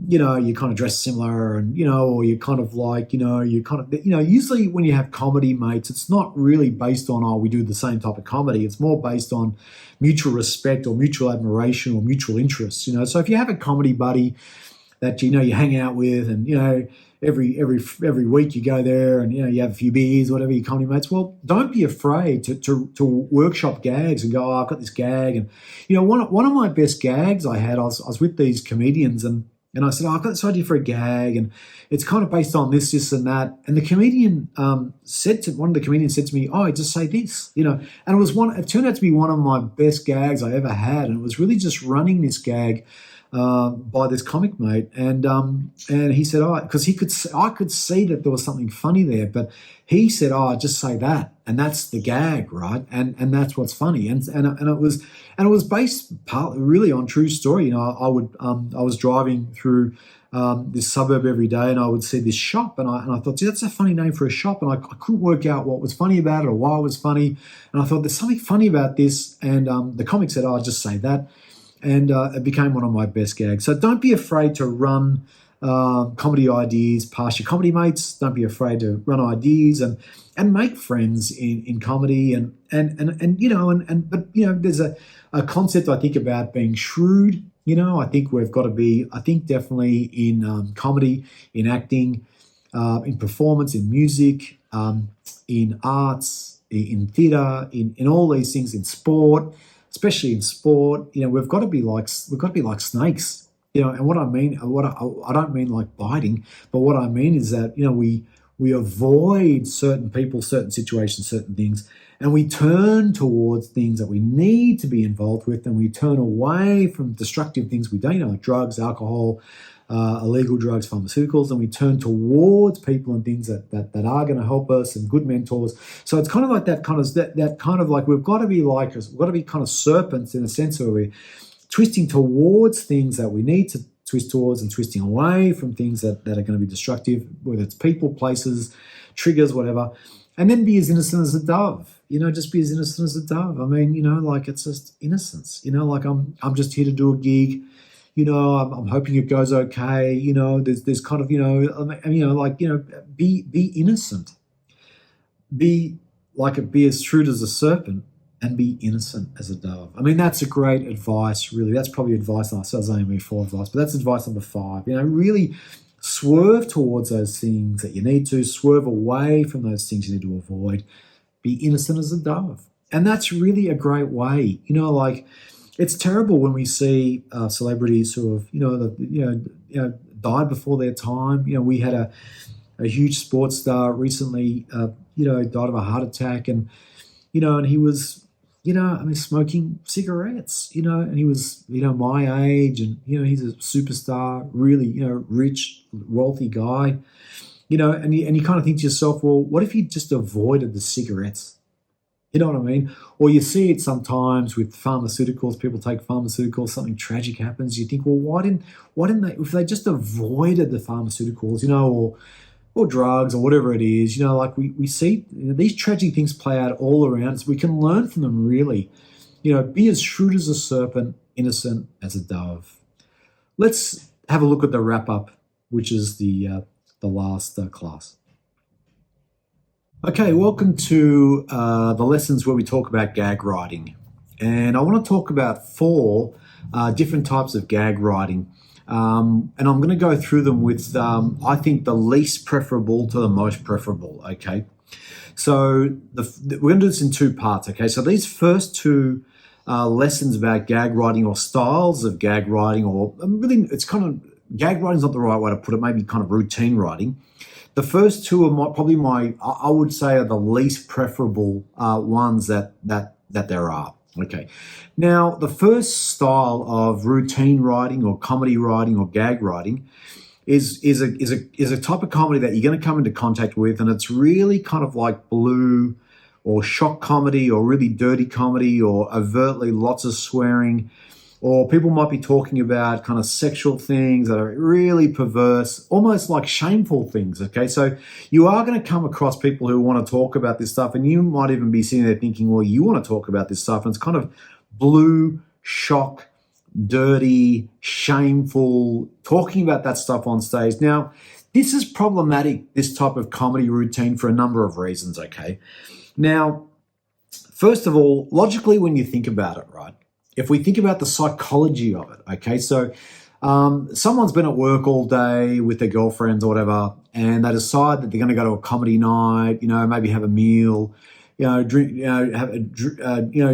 you kind of dress similar, and or you kind of usually when you have comedy mates, it's not really based on, we do the same type of comedy. It's more based on mutual respect or mutual admiration or mutual interests. So if you have a comedy buddy that you hang out with, and every week you go there, and you have a few beers, whatever, your comedy mates, well, don't be afraid to workshop gags and go, I've got this gag. And one of my best gags I had, I was with these comedians, and I said, I've got this idea for a gag, and it's kind of based on this, and that. And the comedian one of the comedians said to me, just say this, and it turned out to be one of my best gags I ever had. And it was really just running this gag by this comic mate, and he said, because I could see that there was something funny there, but he said, just say that, and that's the gag, right? And that's what's funny, and it was based partly really on true story. I was driving through this suburb every day, and I would see this shop, and I thought, gee, that's a funny name for a shop, and I couldn't work out what was funny about it or why it was funny, and I thought there's something funny about this, and the comic said, just say that. And it became one of my best gags. So don't be afraid to run comedy ideas past your comedy mates. Don't be afraid to run ideas and make friends in comedy. But there's a concept I think about being shrewd. I think we've got to be. I think definitely in comedy, in acting, in performance, in music, in arts, in theatre, in all these things, in sport. Especially in sport, we've got to be like snakes, And what I mean, I don't mean like biting, but what I mean is that we avoid certain people, certain situations, certain things, and we turn towards things that we need to be involved with, and we turn away from destructive things we don't, like drugs, alcohol, illegal drugs, pharmaceuticals, and we turn towards people and things that are going to help us, and good mentors. So it's kind of like that kind of like we've got to be kind of serpents in a sense where we're twisting towards things that we need to twist towards, and twisting away from things that are going to be destructive, whether it's people, places, triggers, whatever. And then be as innocent as a dove. Just be as innocent as a dove. I mean, it's just innocence. I'm just here to do a gig. I'm hoping it goes okay. There's kind of, be innocent. Be as shrewd as a serpent, and be innocent as a dove. I mean, that's a great advice, really. That's probably advice. I was only 4 advice, but that's advice number 5. Really swerve towards those things that you need to, swerve away from those things you need to avoid. Be innocent as a dove. And that's really a great way. It's terrible when we see celebrities who have, died before their time. We had a huge sports star recently, died of a heart attack, and he was, smoking cigarettes, and he was, my age, and he's a superstar, really, rich, wealthy guy, and you kind of think to yourself, well, what if he just avoided the cigarettes? You know what I mean? Or you see it sometimes with pharmaceuticals. People take pharmaceuticals, something tragic happens. You think, well, why didn't they? If they just avoided the pharmaceuticals, or drugs or whatever it is, we see these tragic things play out all around us. We can learn from them, really. Be as shrewd as a serpent, innocent as a dove. Let's have a look at the wrap up which is the last class. Okay, welcome to the lessons where we talk about gag writing. And I want to talk about 4 different types of gag writing. And I'm going to go through them with, I think, the least preferable to the most preferable, okay? So we're going to do this in 2 parts, okay? So these first 2 lessons about gag writing or styles of gag writing, or really, it's kind of, gag writing is not the right way to put it, maybe kind of routine writing. The first 2 are probably I would say, are the least preferable ones that there are. Okay. Now, the first style of routine writing or comedy writing or gag writing is a type of comedy that you're going to come into contact with, and it's really kind of like blue or shock comedy or really dirty comedy or overtly lots of swearing. Or people might be talking about kind of sexual things that are really perverse, almost like shameful things, okay? So you are going to come across people who want to talk about this stuff, and you might even be sitting there thinking, well, you want to talk about this stuff, and it's kind of blue, shock, dirty, shameful, talking about that stuff on stage. Now, this is problematic, this type of comedy routine, for a number of reasons, okay? Now, first of all, logically, when you think about it, right? If we think about the psychology of it, okay, so someone's been at work all day with their girlfriends or whatever, and they decide that they're going to go to a comedy night, maybe have a meal, drink,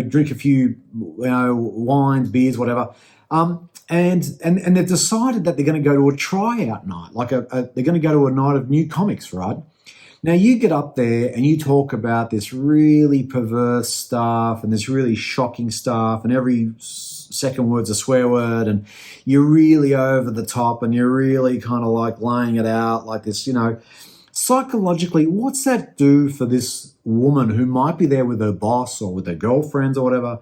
drink a few, wines, beers, whatever, and they've decided that they're going to go to a tryout night, like they're going to go to a night of new comics, right? Now, you get up there and you talk about this really perverse stuff and this really shocking stuff, and every second word's a swear word, and you're really over the top and you're really kind of like laying it out like this, Psychologically, what's that do for woman who might be there with her boss or with her girlfriends or whatever?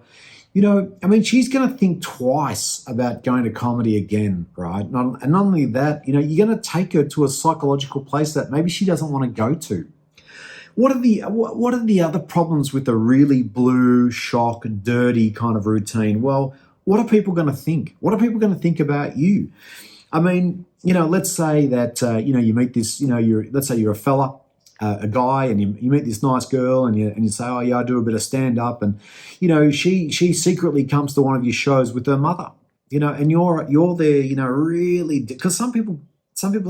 She's going to think twice about going to comedy again, right? And not only that, you're going to take her to a psychological place that maybe she doesn't want to go to. What are the other problems with the really blue, shock, dirty kind of routine? Well, what are people going to think? What are people going to think about you? Let's say that, you meet this, let's say you're a fella, a guy, and you meet this nice girl, and you say, oh yeah, I do a bit of stand up, and she secretly comes to one of your shows with her mother, and you're there, really, because some people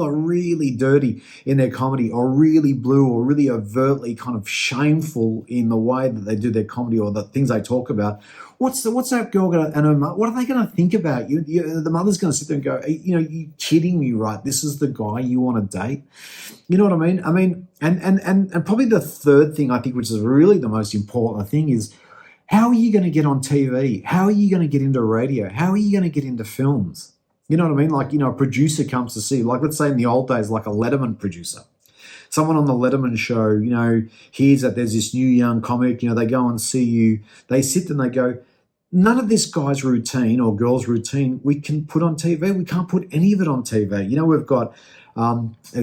are really dirty in their comedy, or really blue, or really overtly kind of shameful in the way that they do their comedy or the things they talk about. What's that girl going to, and her mother, what are they going to think about you? The mother's going to sit there and go, you kidding me, right? This is the guy you want to date? You know what I mean? And probably the third thing I think, which is really the most important thing, is how are you going to get on TV? How are you going to get into radio? How are you going to get into films? You know what I mean? Like, a producer comes to see, like, let's say in the old days, like a Letterman producer. Someone on the Letterman show, hears that there's this new young comic, they go and see you. They sit and they go, none of this guy's routine or girl's routine we can put on TV. We can't put any of it on TV. We've got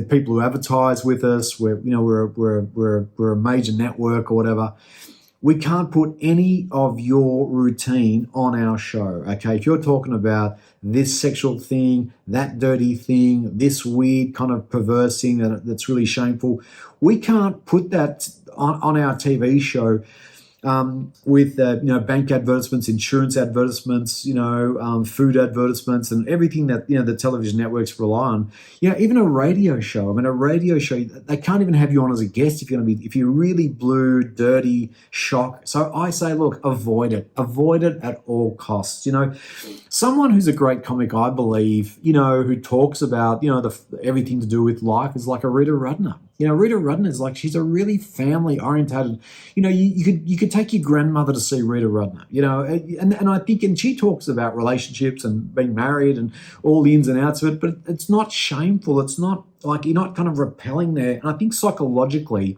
people who advertise with us. We're a major network or whatever. We can't put any of your routine on our show, okay? If you're talking about this sexual thing, that dirty thing, this weird kind of perverse thing that's really shameful, we can't put that on our TV show with bank advertisements, insurance advertisements, food advertisements, and everything that the television networks rely on. Even a radio show. A radio show, they can't even have you on as a guest if you're really blue, dirty, shock. So I say, look, avoid it at all costs. Someone who's a great comic, I believe, who talks about everything to do with life, is like a Rita Rudner. Rita Rudner is like, she's a really family orientated. You could take your grandmother to see Rita Rudner. And I think, and she talks about relationships and being married and all the ins and outs of it, but it's not shameful. It's not like you're not kind of repelling there. And I think psychologically,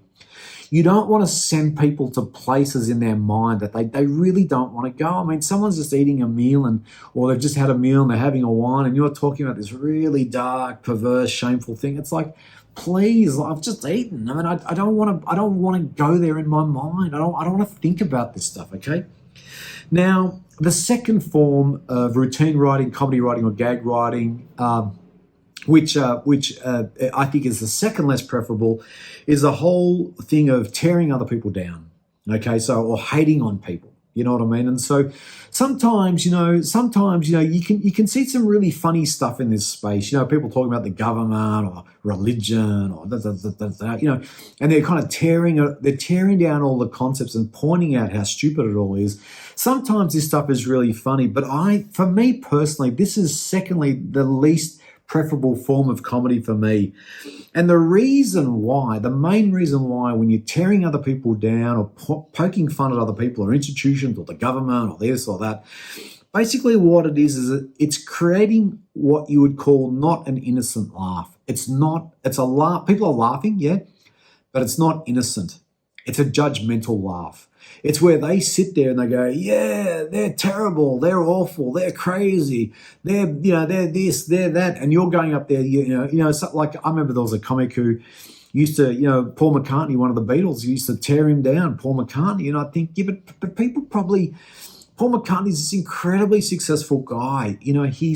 you don't want to send people to places in their mind that they really don't want to go. Someone's just eating a meal or they've just had a meal and they're having a wine, and you're talking about this really dark, perverse, shameful thing. It's like, please, I've just eaten. I don't want to go there in my mind. I don't want to think about this stuff, okay? Now, the second form of routine writing, comedy writing, or gag writing which I think is the second less preferable, is the whole thing of tearing other people down. Okay, so or hating on people. You know what I mean? And so sometimes, you can see some really funny stuff in this space. People talking about the government or religion or and they're kind of tearing down all the concepts and pointing out how stupid it all is. Sometimes this stuff is really funny, but for me personally, this is secondly the least preferable form of comedy for me. And the main reason why, when you're tearing other people down or poking fun at other people or institutions or the government or this or that, basically what it is it's creating what you would call not an innocent laugh. It's a laugh. People are laughing, yeah, but it's not innocent. It's a judgmental laugh. It's where they sit there and they go, yeah, they're terrible, they're awful, they're crazy, they're this, they're that, and you're going up there, like I remember there was a comic who used to, Paul McCartney, one of the Beatles, used to tear him down, Paul McCartney, and I think, yeah, but people probably. Paul McCartney's this incredibly successful guy. He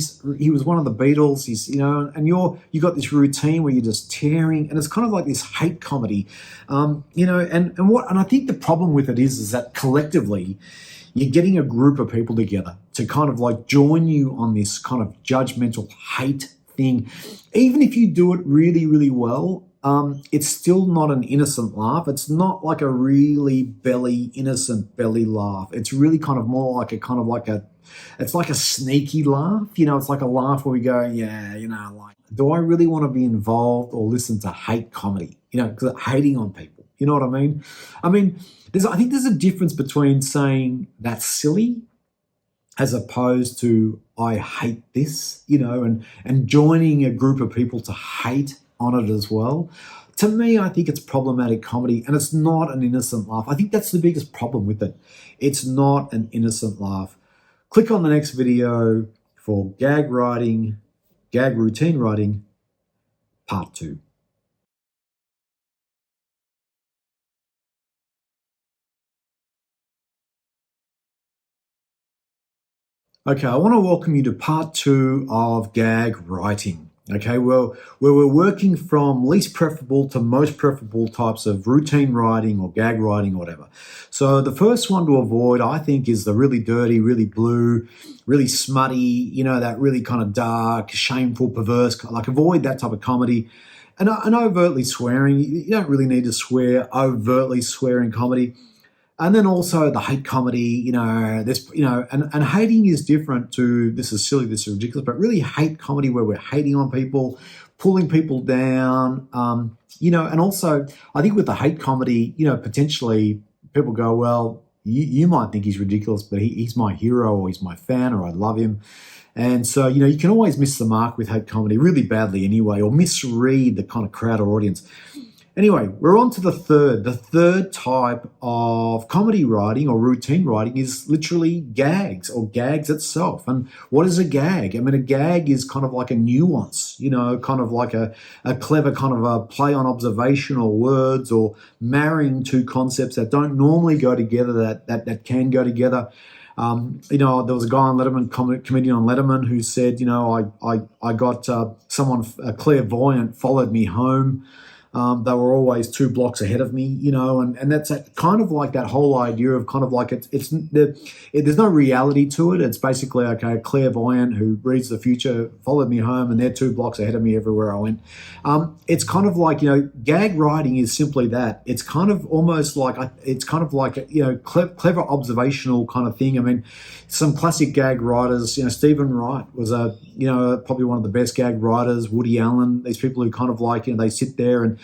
was one of the Beatles. And you got this routine where you're just tearing, and it's kind of like this hate comedy, and I think the problem with it is that collectively, you're getting a group of people together to kind of like join you on this kind of judgmental hate thing. Even if you do it really, really well, it's still not an innocent laugh. It's not like a really innocent belly laugh. It's really kind of more like it's like a sneaky laugh. It's like a laugh where we go, yeah, like, do I really want to be involved or listen to hate comedy? Because hating on people. You know what I mean? I think there's a difference between saying that's silly as opposed to I hate this, and joining a group of people to hate on it as well. To me, I think it's problematic comedy, and it's not an innocent laugh. I think that's the biggest problem with it. It's not an innocent laugh. Click on the next video for gag routine writing, part 2. Okay, I want to welcome you to part 2 of gag writing. Okay, well, where we're working from least preferable to most preferable types of routine writing or gag writing or whatever. So the first one to avoid, I think, is the really dirty, really blue, really smutty, that really kind of dark, shameful, perverse, like avoid that type of comedy. And overtly swearing, you don't really need to swear, overtly swearing comedy. And then also the hate comedy, and hating is different to this is silly, this is ridiculous, but really hate comedy where we're hating on people, pulling people down, and also I think with the hate comedy, potentially people go, well, you might think he's ridiculous, but he's my hero or he's my fan or I love him. And so, you can always miss the mark with hate comedy really badly anyway, or misread the kind of crowd or audience. Anyway, we're on to the third. The third type of comedy writing or routine writing is literally gags or gags itself. And what is a gag? A gag is kind of like a nuance, kind of like a clever kind of a play on observational words or marrying two concepts that don't normally go together that can go together. There was a guy on Letterman, comedian on Letterman, who said, I got someone, a clairvoyant, followed me home. They were always 2 blocks ahead of me, and that's kind of like that whole idea of kind of like there's no reality to it. It's basically, okay, a clairvoyant who reads the future followed me home and they're 2 blocks ahead of me everywhere I went. It's kind of like, gag writing is simply that. It's kind of almost like, clever observational kind of thing. Some classic gag writers, Stephen Wright was probably one of the best gag writers, Woody Allen, these people who kind of like, they sit there and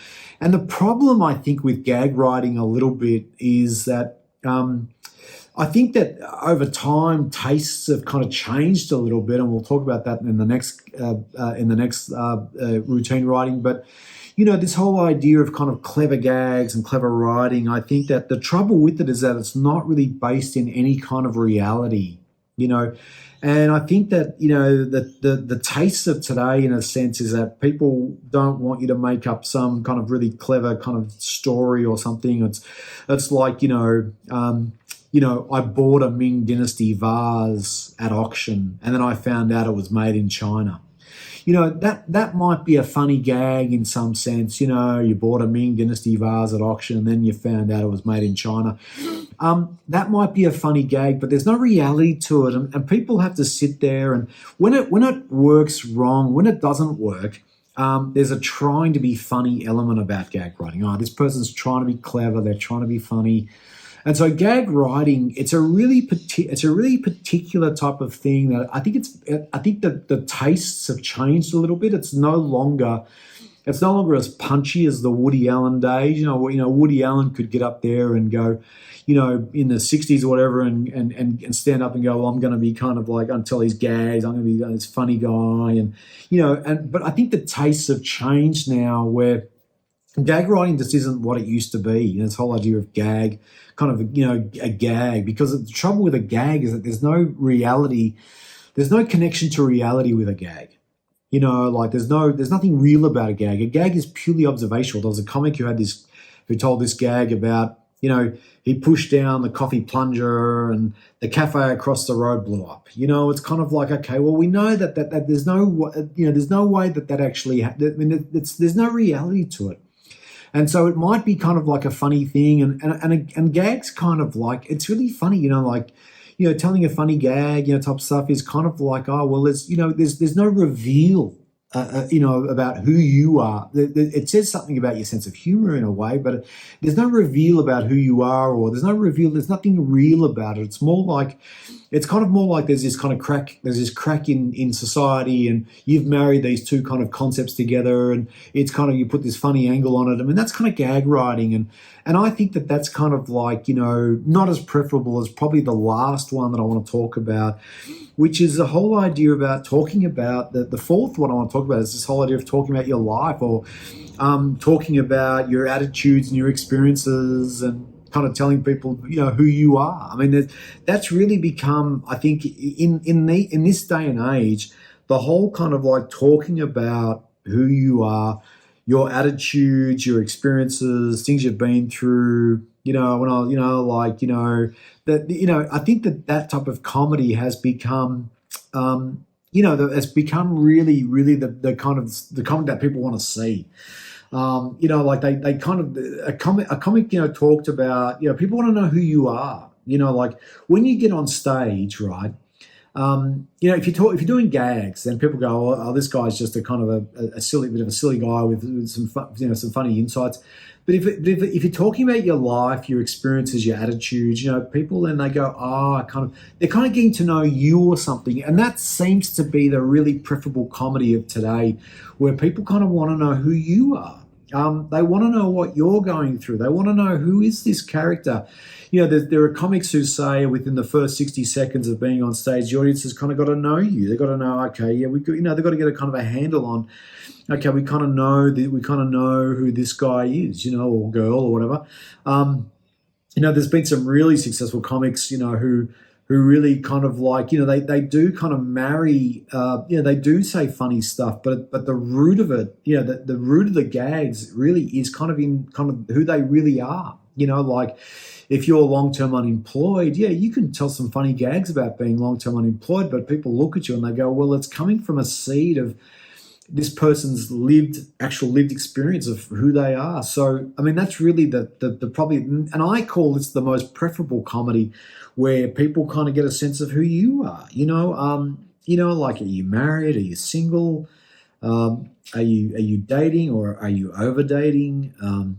the problem I think with gag writing a little bit is that I think that over time tastes have kind of changed a little bit, and we'll talk about that in the next routine writing. But this whole idea of kind of clever gags and clever writing, I think that the trouble with it is that it's not really based in any kind of reality, And I think that, the taste of today, in a sense, is that people don't want you to make up some kind of really clever kind of story or something. It's like, I bought a Ming Dynasty vase at auction and then I found out it was made in China. that might be a funny gag in some sense. You bought a Ming Dynasty vase at auction and then you found out it was made in China. That might be a funny gag, but there's no reality to it, and people have to sit there. And when it works wrong, when it doesn't work, there's a trying to be funny element about gag writing. Oh, this person's trying to be clever, they're trying to be funny. And so gag writing, it's a really particular type of thing that I think that the tastes have changed a little bit. It's no longer as punchy as the Woody Allen days. Woody Allen could get up there and go, in the 60s or whatever, and stand up and go, well, I'm going to be kind of like, I'm going to tell these gags, I'm going to be this funny guy. But I think the tastes have changed now, where gag writing just isn't what it used to be. This whole idea of gag, kind of, a gag, because the trouble with a gag is that there's no reality, there's no connection to reality with a gag. There's nothing real about a gag. A gag is purely observational. There was a comic who told this gag about, he pushed down the coffee plunger and the cafe across the road blew up. It's kind of like, okay, well, we know that there's no way that actually, there's no reality to it. And so it might be kind of like a funny thing, and gags kind of like, it's really funny, telling a funny gag, type stuff is kind of like, oh, well, there's no reveal, about who you are. It says something about your sense of humor in a way, but there's no reveal about who you are, or there's nothing real about it. It's kind of more like there's this crack in society, and you've married these two kind of concepts together, and it's kind of, you put this funny angle on it. I mean, that's kind of gag writing, and I think that's kind of like, not as preferable as probably the last one that I want to talk about, which is the whole idea about talking about, the fourth one I want to talk about is this whole idea of talking about your life, or talking about your attitudes and your experiences, and kind of telling people, who you are. I mean, that's really become, I think, in this day and age, the whole kind of like talking about who you are, your attitudes, your experiences, things you've been through. I think that type of comedy has become, has become really, really the kind of the comedy that people want to see. They kind of, a comic, talked about, people want to know who you are, like when you get on stage, right? If you're doing gags, then people go, oh, this guy's just a kind of a silly guy with some some funny insights. But if you're talking about your life, your experiences, your attitudes, people, then they go, they're kind of getting to know you or something. And that seems to be the really preferable comedy of today, where people kind of want to know who you are. They want to know what you're going through. They want to know, who is this character? There are comics who say within the first 60 seconds of being on stage, the audience has kind of got to know you. They've got to know, okay, yeah, they've got to get a kind of a handle on, okay, we kind of know who this guy is, or girl or whatever. There's been some really successful comics, who really kind of like, they do kind of marry, they do say funny stuff, but the root of it, the root of the gags really is kind of in kind of who they really are. Like if you're long-term unemployed, yeah, you can tell some funny gags about being long-term unemployed, but people look at you and they go, well, it's coming from a seed of this person's actual lived experience of who they are. So, I mean, that's really the probably, and I call this the most preferable comedy, where people kind of get a sense of who you are. Like, are you married? Are you single? Are you dating, or are you over dating? Do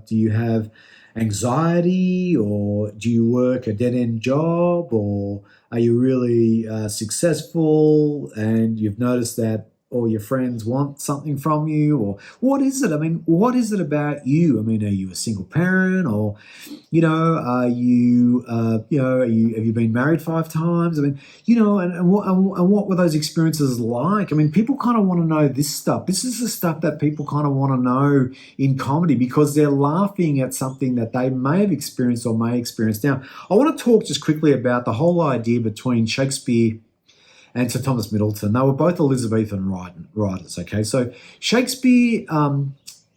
you have anxiety, or do you work a dead-end job, or are you really successful and you've noticed that all your friends want something from you? Or what is it? I mean, what is it about you? I mean, are you a single parent, or, are you, have you been married 5 times? I mean, and what were those experiences like? I mean, people kind of want to know this stuff. This is the stuff that people kind of want to know in comedy, because they're laughing at something that they may have experienced or may experience. Now, I want to talk just quickly about the whole idea between Shakespeare and Sir Thomas Middleton. They were both Elizabethan writers, okay? So Shakespeare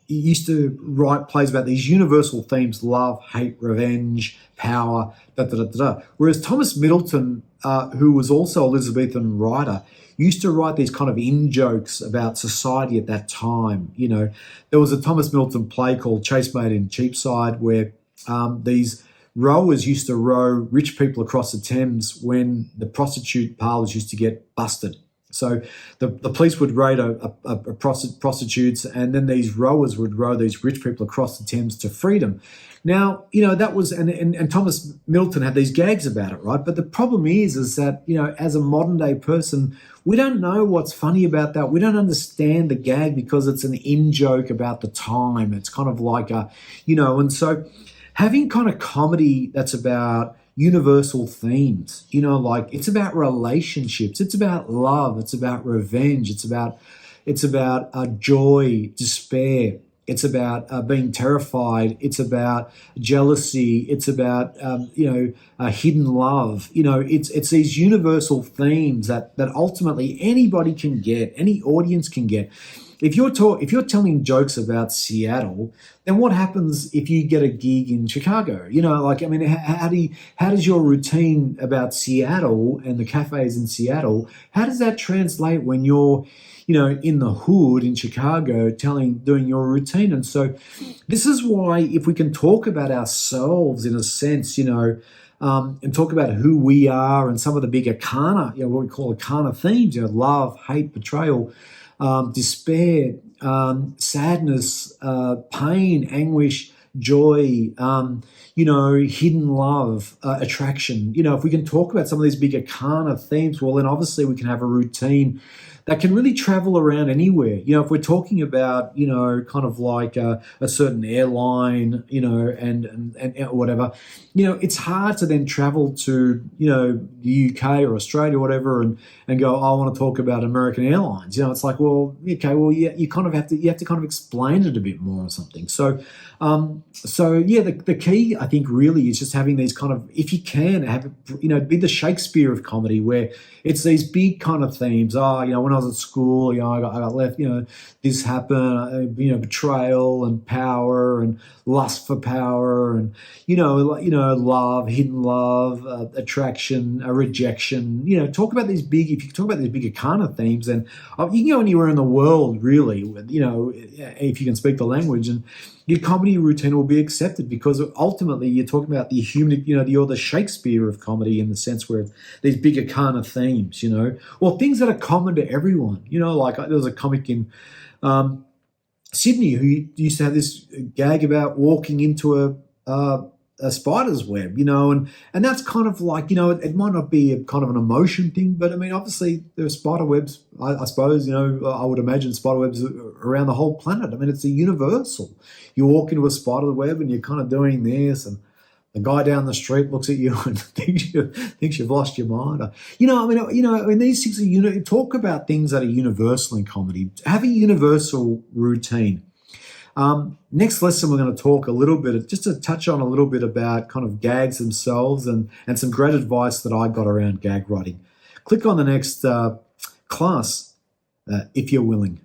used to write plays about these universal themes: love, hate, revenge, power, Whereas Thomas Middleton, who was also an Elizabethan writer, used to write these kind of in-jokes about society at that time. There was a Thomas Milton play called Chase Made in Cheapside where these rowers used to row rich people across the Thames when the prostitute parlours used to get busted. So the police would raid prostitutes, and then these rowers would row these rich people across the Thames to freedom. Now, that was, and Thomas Milton had these gags about it, right? But the problem is that, as a modern day person, we don't know what's funny about that. We don't understand the gag because it's an in-joke about the time. It's kind of like and so having kind of comedy that's about universal themes, like it's about relationships, it's about love, it's about revenge, it's about joy, despair, it's about being terrified, it's about jealousy, it's about hidden love. It's these universal themes that ultimately anybody can get, any audience can get. If you're telling jokes about Seattle, then what happens if you get a gig in Chicago? How does your routine about Seattle and the cafes in Seattle, how does that translate when you're, in the hood in Chicago doing your routine? And so this is why if we can talk about ourselves in a sense, and talk about who we are and some of the big arcana, what we call arcana themes, love, hate, betrayal, despair, sadness, pain, anguish, joy, hidden love, attraction. If we can talk about some of these big arcana themes, well, then obviously we can have a routine that can really travel around anywhere. If we're talking about, kind of like a certain airline, and whatever, it's hard to then travel to, the UK or Australia or whatever and go, I want to talk about American Airlines. It's like, well, okay, well, yeah, you have to kind of explain it a bit more or something. So the key, I think, really is just having these kind of, if you can, have, be the Shakespeare of comedy where it's these big kind of themes. When I was at school, I got left, this happened, betrayal and power and lust for power and, love, hidden love, attraction, rejection. Talk about these big, if you talk about these big arcana themes, then you can go anywhere in the world, really, if you can speak the language, and your comedy routine will be accepted because ultimately you're talking about the human, you're the Shakespeare of comedy in the sense where these big arcana themes, or things that are common to everyone. Like there was a comic in Sydney who used to have this gag about walking into a spider's web, and that's kind of like, it might not be a kind of an emotion thing, but I mean, obviously there are spider webs, I suppose, I would imagine spider webs around the whole planet. I mean, it's a universal. You walk into a spider web and you're kind of doing this, and the guy down the street looks at you and thinks you've lost your mind. These things are, talk about things that are universal in comedy. Have a universal routine. Next lesson, we're going to talk a little bit, just to touch on a little bit about kind of gags themselves and some great advice that I got around gag writing. Click on the next class if you're willing.